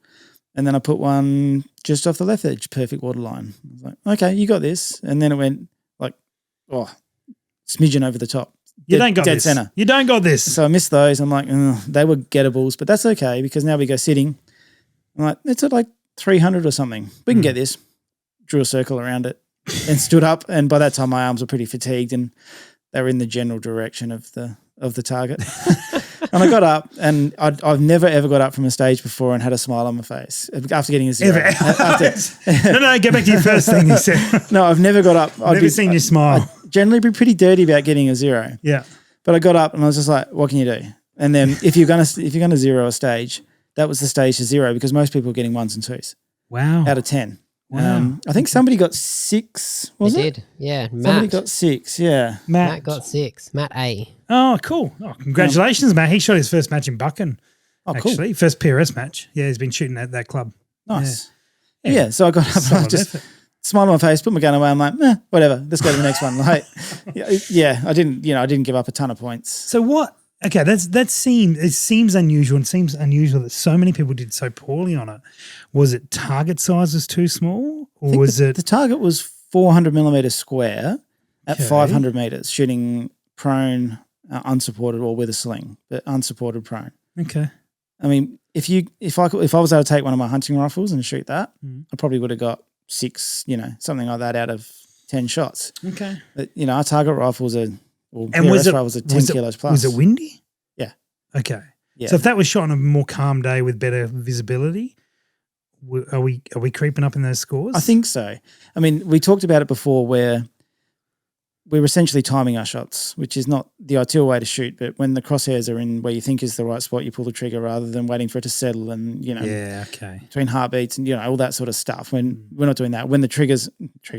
And then I put one just off the left edge, perfect waterline. I was like, okay, you got this. And then it went like, smidgen over the top. You don't got dead this. center. You don't got this. So I missed those. I'm like, they were gettables, but that's okay because now we go sitting. I'm like, it's at like 300 or something. We can get this. Drew a circle around it and stood up. And by that time, my arms were pretty fatigued and they were in the general direction of the target. And I got up, and I've never ever got up from a stage before and had a smile on my face after getting a 0. No, get back to your first thing you said. No, I've never got up. Never seen you smile. I'd generally be pretty dirty about getting a 0. Yeah. But I got up and I was just like, what can you do? And then if you're gonna 0 a stage, that was the stage to 0 because most people were getting 1s and 2s. Wow. Out of 10. Wow. I think somebody got 6, was it? Did. Yeah, Somebody got 6, yeah. Matt got 6. Matt A. Oh, cool. Oh, congratulations, Matt. He shot his first match in Buchan. Oh, cool. Actually, first PRS match. Yeah, he's been shooting at that club. Nice. Yeah, so I got up and I just smiled on my face, put my gun away. I'm like, whatever. Let's go to the next one. Like, I didn't give up a ton of points. So what? Okay, it seems unusual. It seems unusual that so many people did so poorly on it. Was it target size was too small, or was it the target was 400 millimeters square at 500 meters, shooting prone, unsupported, or with a sling, but unsupported prone. Okay. I mean, if I was able to take one of my hunting rifles and shoot that, I probably would have got 6, something like that out of 10 shots. Okay. But, our target rifles are. Well, and was it 10 kilos plus? Was it windy? Yeah. Okay. Yeah. So if that was shot on a more calm day with better visibility, are we creeping up in those scores? I think so. I mean, we talked about it before where we're essentially timing our shots, which is not the ideal way to shoot, but when the crosshairs are in where you think is the right spot, you pull the trigger rather than waiting for it to settle and, between heartbeats and, all that sort of stuff. When we're not doing that, when the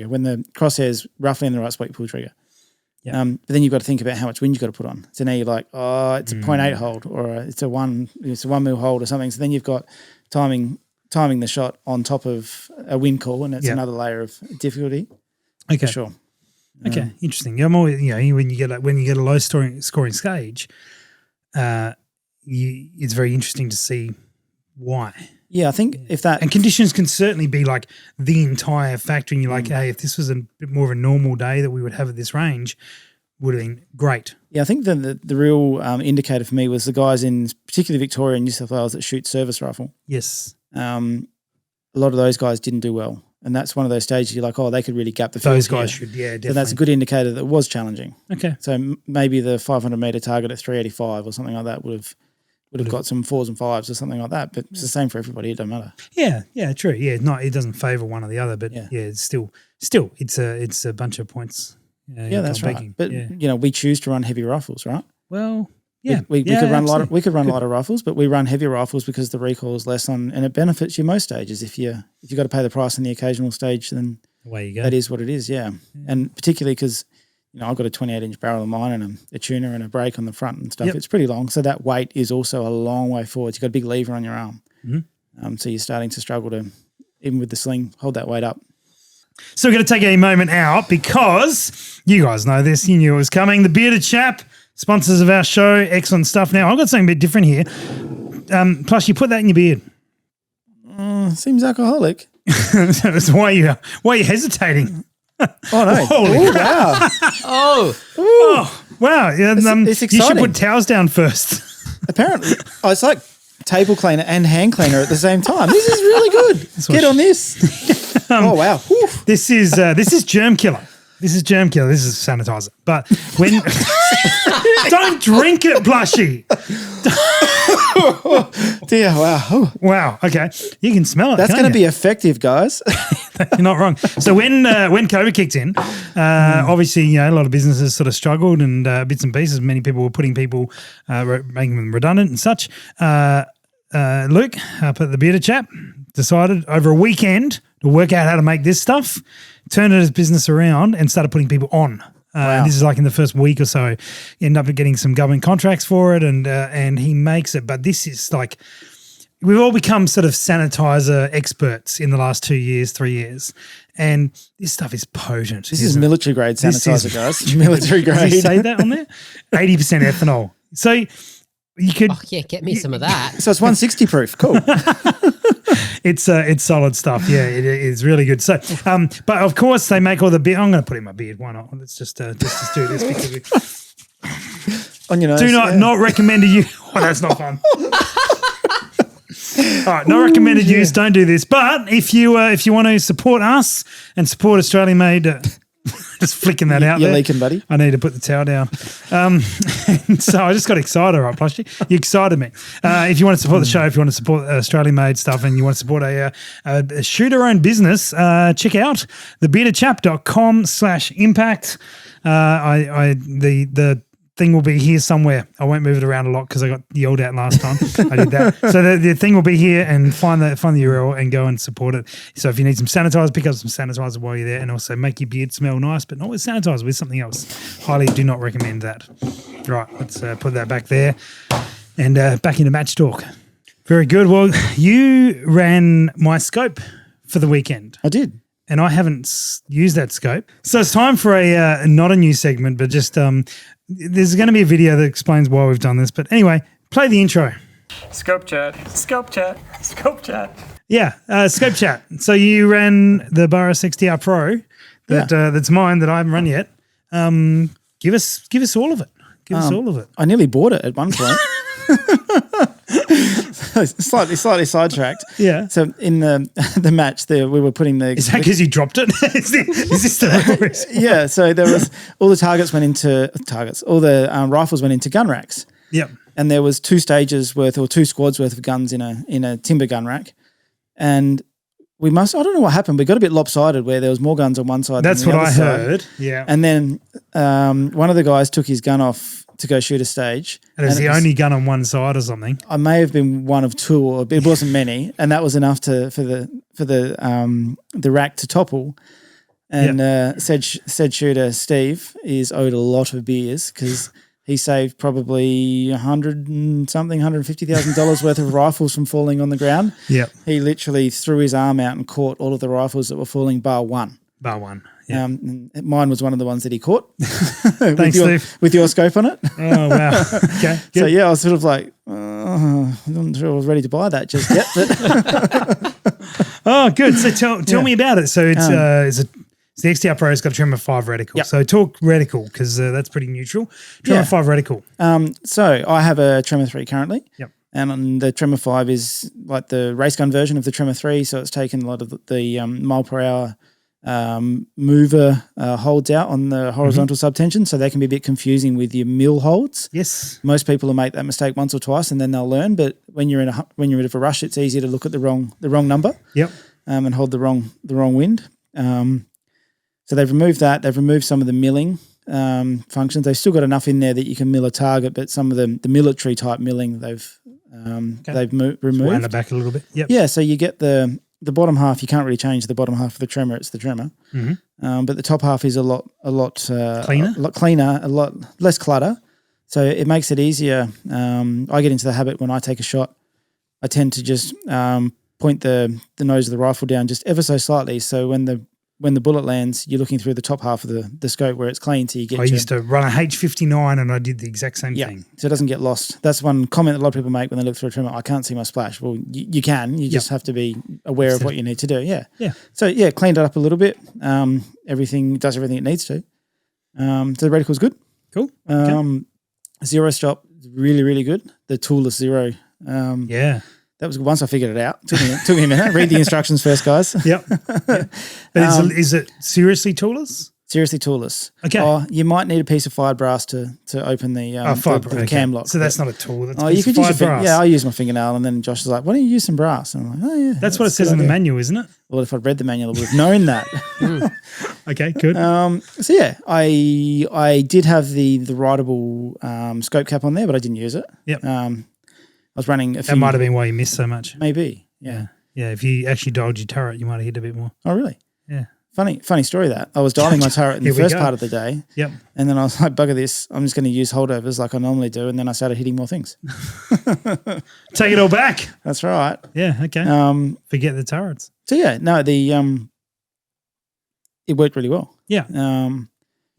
when the crosshairs roughly in the right spot, you pull the trigger. Yeah. But then you've got to think about how much wind you've got to put on. So now you're like, it's a 0.8 hold or it's a 1 mil hold or something. So then you've got timing the shot on top of a wind call, and it's another layer of difficulty. Okay. For sure. Okay, interesting. I'm always, when you get a low scoring stage, it's very interesting to see why. Yeah, I think if that and conditions can certainly be like the entire factor. And you're like, hey, if this was a bit more of a normal day that we would have at this range, would have been great. Yeah, I think the real indicator for me was the guys in particularly Victoria and New South Wales that shoot service rifle. Yes. A lot of those guys didn't do well. And that's one of those stages you're like, they could really gap the field. Those guys should, definitely. So that's a good indicator that it was challenging. Okay. So maybe the 500-metre target at 385 or something like that would have got some 4s and 5s or something like that. But it's the same for everybody. It doesn't matter. Yeah, true. Yeah, it doesn't favour one or the other, but it's still it's a bunch of points. That's right. But we choose to run heavy rifles, right? Well, yeah, we could run lighter rifles, but we run heavier rifles because the recoil is less and it benefits you most stages. If you got to pay the price on the occasional stage, then away you go. That is what it is. Yeah, and particularly because I've got a 28-inch barrel of mine and a tuner and a brake on the front and stuff. Yep. It's pretty long, so that weight is also a long way forward. You've got a big lever on your arm, so you're starting to struggle to, even with the sling, hold that weight up. So we're going to take a moment out because you guys know this. You knew it was coming. The Bearded Chap, sponsors of our show, excellent stuff. Now, I've got something a bit different here. Plus, you put that in your beard. Seems alcoholic. That's why you're hesitating. Oh, no. Holy wow. Oh, wow. Yeah, it's exciting. You should put towels down first. Apparently. It's like table cleaner and hand cleaner at the same time. This is really good. Get on this. Oh, wow. This is germ killer. This is germ killer. This is sanitizer. But when don't drink it, Plushy. Dear, wow. Wow. Okay. You can smell it. That's going to be effective, guys. You're not wrong. So when COVID kicked in, obviously, a lot of businesses sort of struggled and bits and pieces. Many people were putting people, making them redundant and such. Luke, up at the Bearded Chap, decided over a weekend to work out how to make this stuff, turned his business around and started putting people on. Wow. This is like in the first week or so. He ended up getting some government contracts for it and he makes it. But this is like, we've all become sort of sanitizer experts in the last 2 years, 3 years. And this stuff is potent. This is military grade sanitizer, guys. Military grade. Did you say that on there? 80% ethanol. So you could... Oh, yeah, get me some of that. So it's 160 proof. Cool. It's solid stuff. Yeah, it is really good. So, but of course they make all the beard. I'm going to put it in my beard. Why not? Let's just do this because on your nose. Do not recommended use. Oh, that's not fun. All right, not recommended use. Don't do this. But if you want to support us and support Australian made. Just flicking that out You're there. leaking, buddy. I need to put the towel down. And so I just got excited, right, Plushy? You excited me. If you want to support the show, if you want to support Australian-made stuff and you want to support a shooter-owned business, check out thebeardedchap.com/impact. The thing will be here somewhere. I won't move it around a lot because I got yelled at last time. I did that. So the thing will be here and find the URL and go and support it. So if you need some sanitizer, pick up some sanitizer while you're there and also make your beard smell nice, but not with sanitizer, with something else. Highly do not recommend that. Right, let's put that back there and back into match talk. Very good. Well, you ran my scope for the weekend. I did. And I haven't used that scope. So it's time for a not a new segment, but just there's going to be a video that explains why we've done this. But anyway, play the intro. Scope chat. Yeah, scope chat. So you ran the Burris XTR Pro that's mine that I haven't run yet. Give us all of it. Give us all of it. I nearly bought it at one point. slightly sidetracked. Yeah. So in the match there, we were putting the... Is that because you dropped it? Is this the risk? Yeah. So there was all the targets went into targets. All the rifles went into gun racks. Yep. And there was 2 stages worth or 2 squads worth of guns in a timber gun rack. And I don't know what happened. We got a bit lopsided where there was more guns on one side That's than the what other I side. heard. Yeah. And then one of the guys took his gun off to go shoot a stage. And it was the only gun on one side or something. I may have been one of two, or it wasn't many, and that was enough for the rack to topple. And said shooter Steve is owed a lot of beers because he saved probably $150,000 worth of rifles from falling on the ground. Yep. He literally threw his arm out and caught all of the rifles that were falling, bar one. Bar one. Yeah. Mine was one of the ones that he caught. Thanks, Steve. With your scope on it. Oh, wow. Okay. Good. So, yeah, I was sort of like, I'm not sure I was ready to buy that just yet. But Oh, good. So tell me about it. So it's the XTR Pro has got a Tremor 5 reticle. Yep. So talk reticle because that's pretty neutral. Tremor 5 reticle. So I have a Tremor 3 currently. Yep. And the Tremor 5 is like the race gun version of the Tremor 3. So it's taken a lot of the mile per hour mover holds out on the horizontal subtension. So they can be a bit confusing with your mill holds. Yes. Most people will make that mistake once or twice and then they'll learn. But when you're in a bit of a rush, it's easy to look at the wrong number. Yep. And hold the wrong wind. So they've removed that. They've removed some of the milling functions. They've still got enough in there that you can mill a target, but some of the military type milling they've removed. Wind it back a little bit. Yep. Yeah, so you get the bottom half. You can't really change the bottom half of the Tremor. It's the Tremor. Mm-hmm. But the top half is a lot cleaner, a lot less clutter. So it makes it easier. I get into the habit when I take a shot. I tend to just point the nose of the rifle down just ever so slightly. So when the bullet lands, you're looking through the top half of the scope where it's clean. So you get. I used to run a H59 and I did the exact same thing. So it doesn't get lost. That's one comment that a lot of people make when they look through a Tremor. I can't see my splash. Well, you can. You just have to be aware of what you need to do. Yeah. Yeah. So cleaned it up a little bit. Everything does everything it needs to. So the reticle's good. Cool. Zero stop, really, really good. The toolless zero. That was once I figured it out. Took me a minute. Read the instructions first, guys. Yep. But is it seriously toolless? Seriously toolless. Okay. You might need a piece of fired brass to open the cam lock. So that's not a tool. That's you could use brass. I use my fingernail, and then Josh is like, "Why don't you use some brass?" And I'm like, "Oh yeah." That's what it says in the manual, isn't it? Well, if I'd read the manual, I would have known that. Okay, good. So yeah, I did have the rideable scope cap on there, but I didn't use it. Yep. I was running that might have been why you missed so much. Maybe. Yeah. Yeah. If you actually dialed your turret, you might have hit a bit more. Oh really? Yeah. Funny story that. I was dialing my turret in the first part of the day. Yep. And then I was like, bugger this. I'm just going to use holdovers like I normally do. And then I started hitting more things. Take it all back. That's right. Yeah. Okay. Forget the turrets. So yeah, no, it worked really well. Yeah.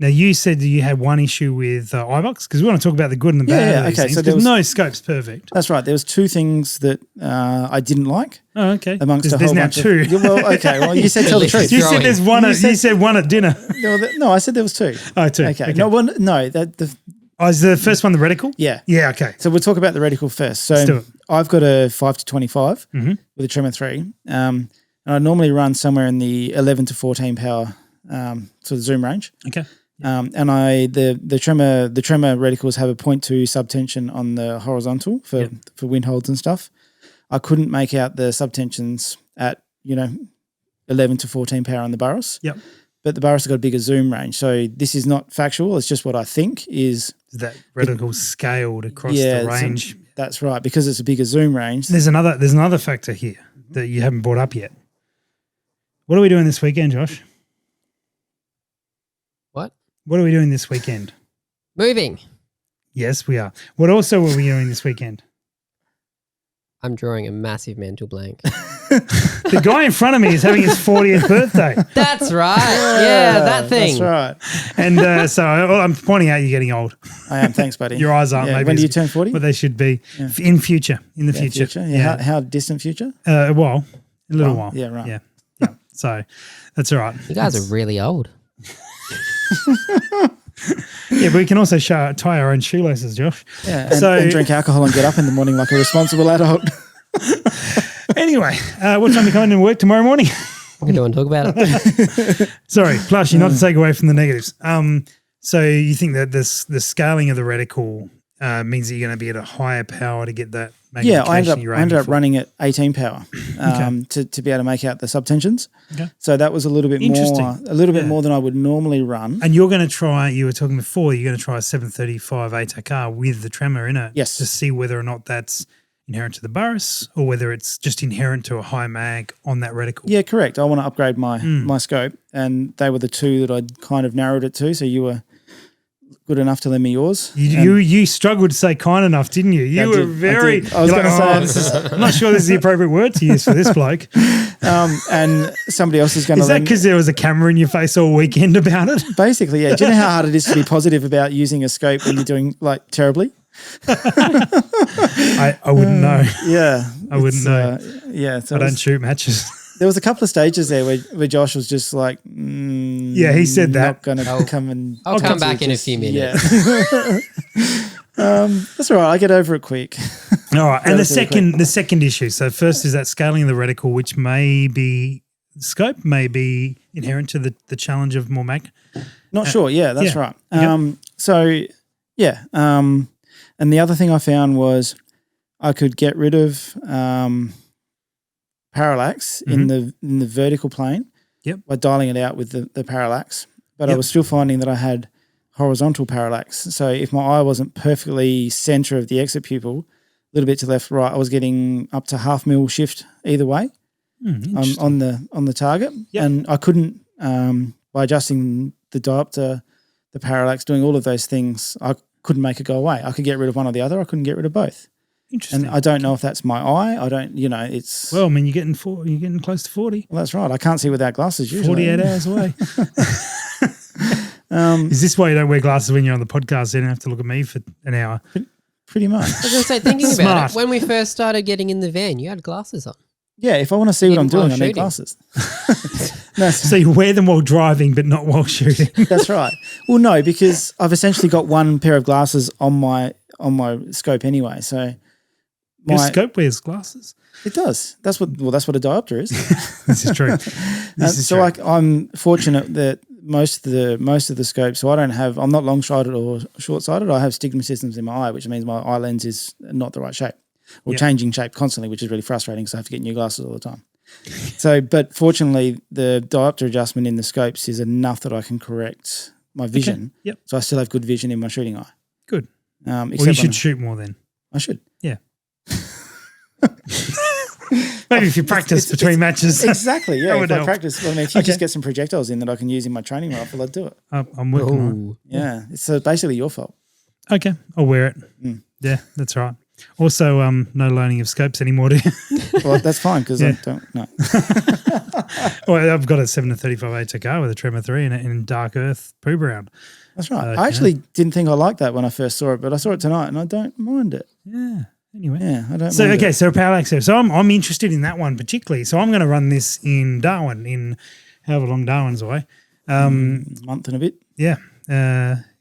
Now, you said that you had one issue with iBox because we want to talk about the good and the bad of these things, because no scope's perfect. That's right. There was two things that I didn't like. Oh, okay. Amongst there's now two. Well, okay. Well, you said tell the truth. You said there's one. You said one at dinner. No, I said there was two. Oh, two. Okay. No, one. No. Is the first one the reticle? Yeah. Yeah. Okay. So we'll talk about the reticle first. So let's do it. I've got a 5-25 with a Tremor 3, and I normally run somewhere in the 11 to 14 power sort of zoom range. Okay. And the Tremor reticles have a 0.2 subtension on the horizontal for wind holds and stuff. I couldn't make out the subtensions at 11 to 14 power on the Burris. Yep. But the Burris has got a bigger zoom range. So this is not factual. It's just what I think is that reticle scaled across the range. That's right, because it's a bigger zoom range. There's another factor here that you haven't brought up yet. What are we doing this weekend, Josh? What are we doing this weekend? Moving. Yes, we are. What also are we doing this weekend? I'm drawing a massive mental blank. The guy in front of me is having his 40th birthday. That's right. Yeah, that thing. That's right. And so I'm pointing out you're getting old. I am. Thanks, buddy. Your eyes aren't maybe. When do you turn 40? What they should be in the future. Yeah. How distant future? A little while. Yeah, right. Yeah. So that's all right. You guys are really old. Yeah, but we can also tie our own shoelaces, Josh. Yeah, and drink alcohol and get up in the morning like a responsible adult. Anyway, what time are you coming to work tomorrow morning? We don't want to talk about it. Sorry, Plushy, not to take away from the negatives. So you think that the scaling of the reticle means that you're going to be at a higher power to get that Yeah, I magnification ended up running at 18 power to be able to make out the subtensions. Okay. So that was a little bit more than I would normally run. And you're going to try, you were talking before, you're going to try a 735 ATAC with the tremor in it. Yes. To see whether or not that's inherent to the Burris or whether it's just inherent to a high mag on that reticle. Yeah, correct. I want to upgrade my scope, and they were the two that I'd kind of narrowed it to. So you were good enough to lend me yours. You struggled to say kind enough, didn't you? You were very. I was going to say, I'm not sure this is the appropriate word to use for this bloke. and somebody else is going to. Is that because there was a camera in your face all weekend about it? Basically, yeah. Do you know how hard it is to be positive about using a scope when you're doing like terribly? I wouldn't know. Yeah, I wouldn't know. So I don't shoot matches. There was a couple of stages there where Josh was just like, yeah, he said that. Not going to come and. I'll come back in a few minutes. Yeah. That's all right. I get over it quick. All right, and the second issue. So first is that scaling of the reticle, which may be scope, may be inherent to the challenge of more mag. Not sure. Yeah, that's right. Okay. And the other thing I found was I could get rid of parallax in the vertical plane by dialing it out with the parallax. But I was still finding that I had horizontal parallax. So if my eye wasn't perfectly center of the exit pupil, a little bit to left, right, I was getting up to half mil shift either way on the target. Yep. And I couldn't, by adjusting the diopter, the parallax, doing all of those things, I couldn't make it go away. I could get rid of one or the other. I couldn't get rid of both. Interesting. And I don't know if that's my eye. I don't, it's... Well, I mean, you're getting close to 40. Well, that's right. I can't see without glasses usually. 48 hours away. Is this why you don't wear glasses when you're on the podcast? You don't have to look at me for an hour. Pretty much. I was going to say, thinking about it, when we first started getting in the van, you had glasses on. Yeah, if I want to see what I'm doing, I need glasses. So you wear them while driving, but not while shooting. That's right. Well, no, because I've essentially got one pair of glasses on my scope anyway. So your scope wears glasses. It does. That's what a diopter is. This is true. I'm fortunate that most of the scopes. So I'm not long sighted or short sighted. I have stigmatisms in my eye, which means my eye lens is not the right shape or changing shape constantly, which is really frustrating. So I have to get new glasses all the time. So, but fortunately, the diopter adjustment in the scopes is enough that I can correct my vision. Okay. Yep. So I still have good vision in my shooting eye. Good. Well, you should shoot more then. I should. Yeah. Maybe if you practice between matches. Exactly, yeah. If I practice, if you just get some projectiles in that I can use in my training rifle, I'd do it. I'm working on it. Yeah. It's basically your fault. Okay, I'll wear it. Yeah, that's right. Also, no loaning of scopes anymore, do you? Well, that's fine because I don't know. Well, I've got a 7-35 ATK with a Tremor 3 in dark earth poo brown. That's right. I actually didn't think I liked that when I first saw it, but I saw it tonight and I don't mind it. Yeah. Anyway. Yeah, I don't mind it. So parallax there. So I'm interested in that one particularly. So I'm going to run this in Darwin, in however long Darwin's away. Month and a bit. Yeah.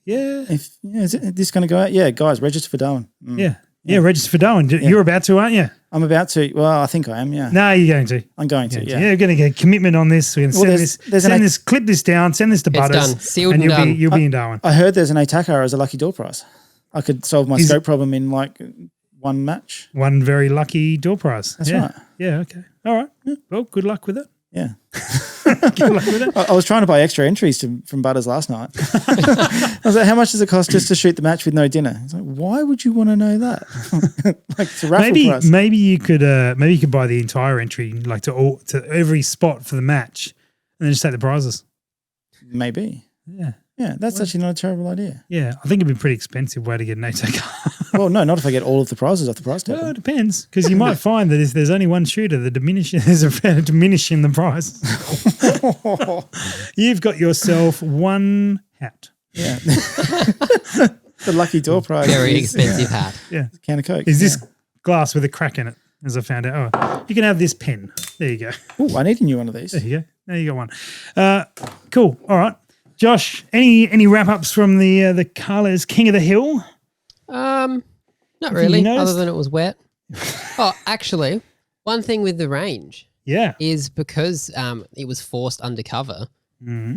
Is this going to go out? Yeah, guys, register for Darwin. Yeah, register for Darwin. You're about to, aren't you? I'm about to. Well, I think I am, yeah. No, you're going to. I'm going to, yeah. You're going to get a commitment on this. We're going to clip this down, send this to Butters. It's done. Sealed and done. You'll be in Darwin. I heard there's an ATACR as a lucky door prize. I could solve my scope problem in like one match. One very lucky door prize. That's right. Yeah, okay. All right. Yeah. Well, good luck with it. Yeah. Good luck with it. I was trying to buy extra entries from Butters last night. I was like, how much does it cost just to shoot the match with no dinner? He's like, why would you want to know that? Like it's a raffle price. Maybe you could buy the entire entry, like to every spot for the match, and then just take the prizes. Maybe. Yeah. Yeah, that's actually not a terrible idea. Yeah, I think it'd be a pretty expensive way to get an ATAC. Well, no, not if I get all of the prizes off the prize table. Well, it depends, because you might find that if there's only one shooter, there's a fair diminish in the price. You've got yourself one hat. Yeah. The lucky door prize. Very expensive hat. Yeah. A can of Coke. Is this glass with a crack in it, as I found out? Oh, you can have this pen. There you go. Oh, I need a new one of these. There you go. There you got one. Cool. All right. Josh, any wrap-ups from the Kahles King of the Hill? Not really, other than it was wet. Oh, actually, one thing with the range is because it was forced undercover,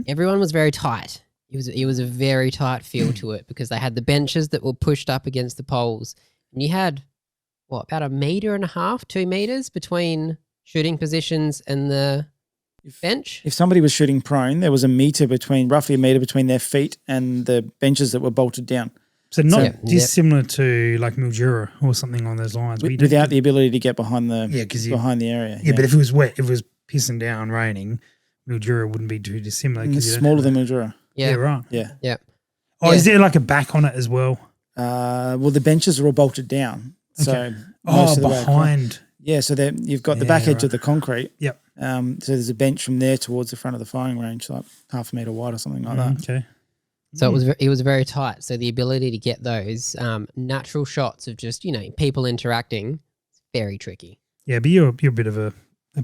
everyone was very tight it was a very tight feel to it because they had the benches that were pushed up against the poles, and you had about 1.5 meters, 2 meters between shooting positions and the bench. If somebody was shooting prone, there was roughly a meter between their feet and the benches that were bolted down. So not dissimilar to like Mildura or something on those lines. Without the ability to get behind the behind the area. Yeah, but if it was wet, if it was pissing down, raining, Mildura wouldn't be too dissimilar. It's smaller than Mildura. Yeah, right. Yeah. Oh, is there like a back on it as well? Well, the benches are all bolted down. So most of the behind. Yeah, so you've got the back edge of the concrete. Yep. So there's a bench from there towards the front of the firing range, like 0.5 meter wide or something like that. Okay. So it was very tight. So the ability to get those natural shots of just people interacting, is very tricky. Yeah, but you're a bit of a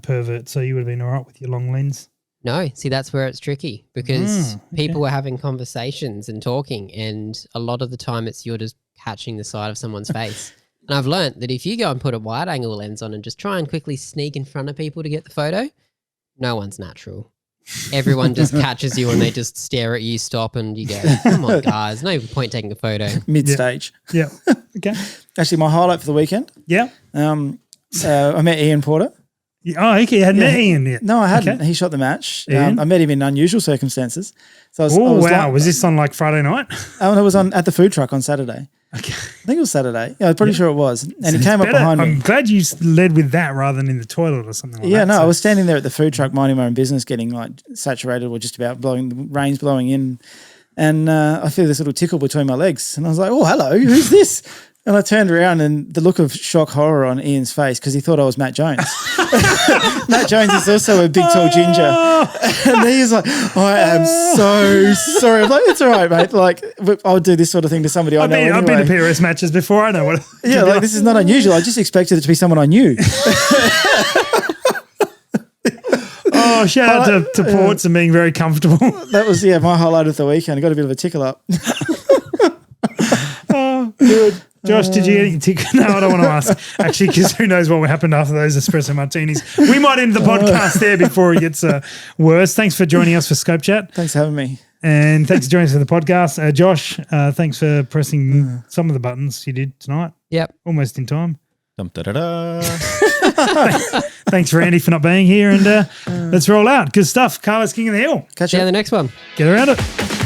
pervert, so you would have been all right with your long lens. No, see, that's where it's tricky because people were having conversations and talking, and a lot of the time you're just catching the side of someone's face. And I've learned that if you go and put a wide angle lens on and just try and quickly sneak in front of people to get the photo, no one's natural. Everyone just catches you and they just stare at you, stop, and you go, come on, guys, no point taking a photo. Mid-stage. Yeah. Okay. Actually, my highlight for the weekend. Yeah. I met Ian Porter. Oh, okay. You hadn't met Ian yet. No, I hadn't. Okay. He shot the match. I met him in unusual circumstances. So was this on like Friday night? I was at the food truck on Saturday. Okay. I think it was Saturday. Yeah, I'm pretty sure it was. And he came up behind me. I'm glad you led with that rather than in the toilet or something like that. Yeah, no, I was standing there at the food truck minding my own business, getting like saturated or just about the rain's blowing in. And I feel this little tickle between my legs. And I was like, oh, hello, who's this? And I turned around and the look of shock horror on Ian's face because he thought I was Matt Jones. Matt Jones is also a big, tall ginger. And he's like, I am so sorry. I'm like, it's all right, mate. Like, I'll do this sort of thing to somebody I know anyway. I've been to PRS matches before. I know what. Yeah, like this is not unusual. I just expected it to be someone I knew. Oh, shout out to Ports and being very comfortable. That was, my highlight of the weekend. I got a bit of a tickle up. Oh, good. Josh, did you get any tickle? No, I don't want to ask, actually, because who knows what happened after those espresso martinis. We might end the podcast there before it gets worse. Thanks for joining us for Scope Chat. Thanks for having me. And thanks for joining us for the podcast. Josh, thanks for pressing some of the buttons you did tonight. Yep. Almost in time. Dum-da-da-da. Thanks, Randy, for not being here. And let's roll out. Good stuff. Kahles, King of the Hill. Catch you you on the next one. Get around it.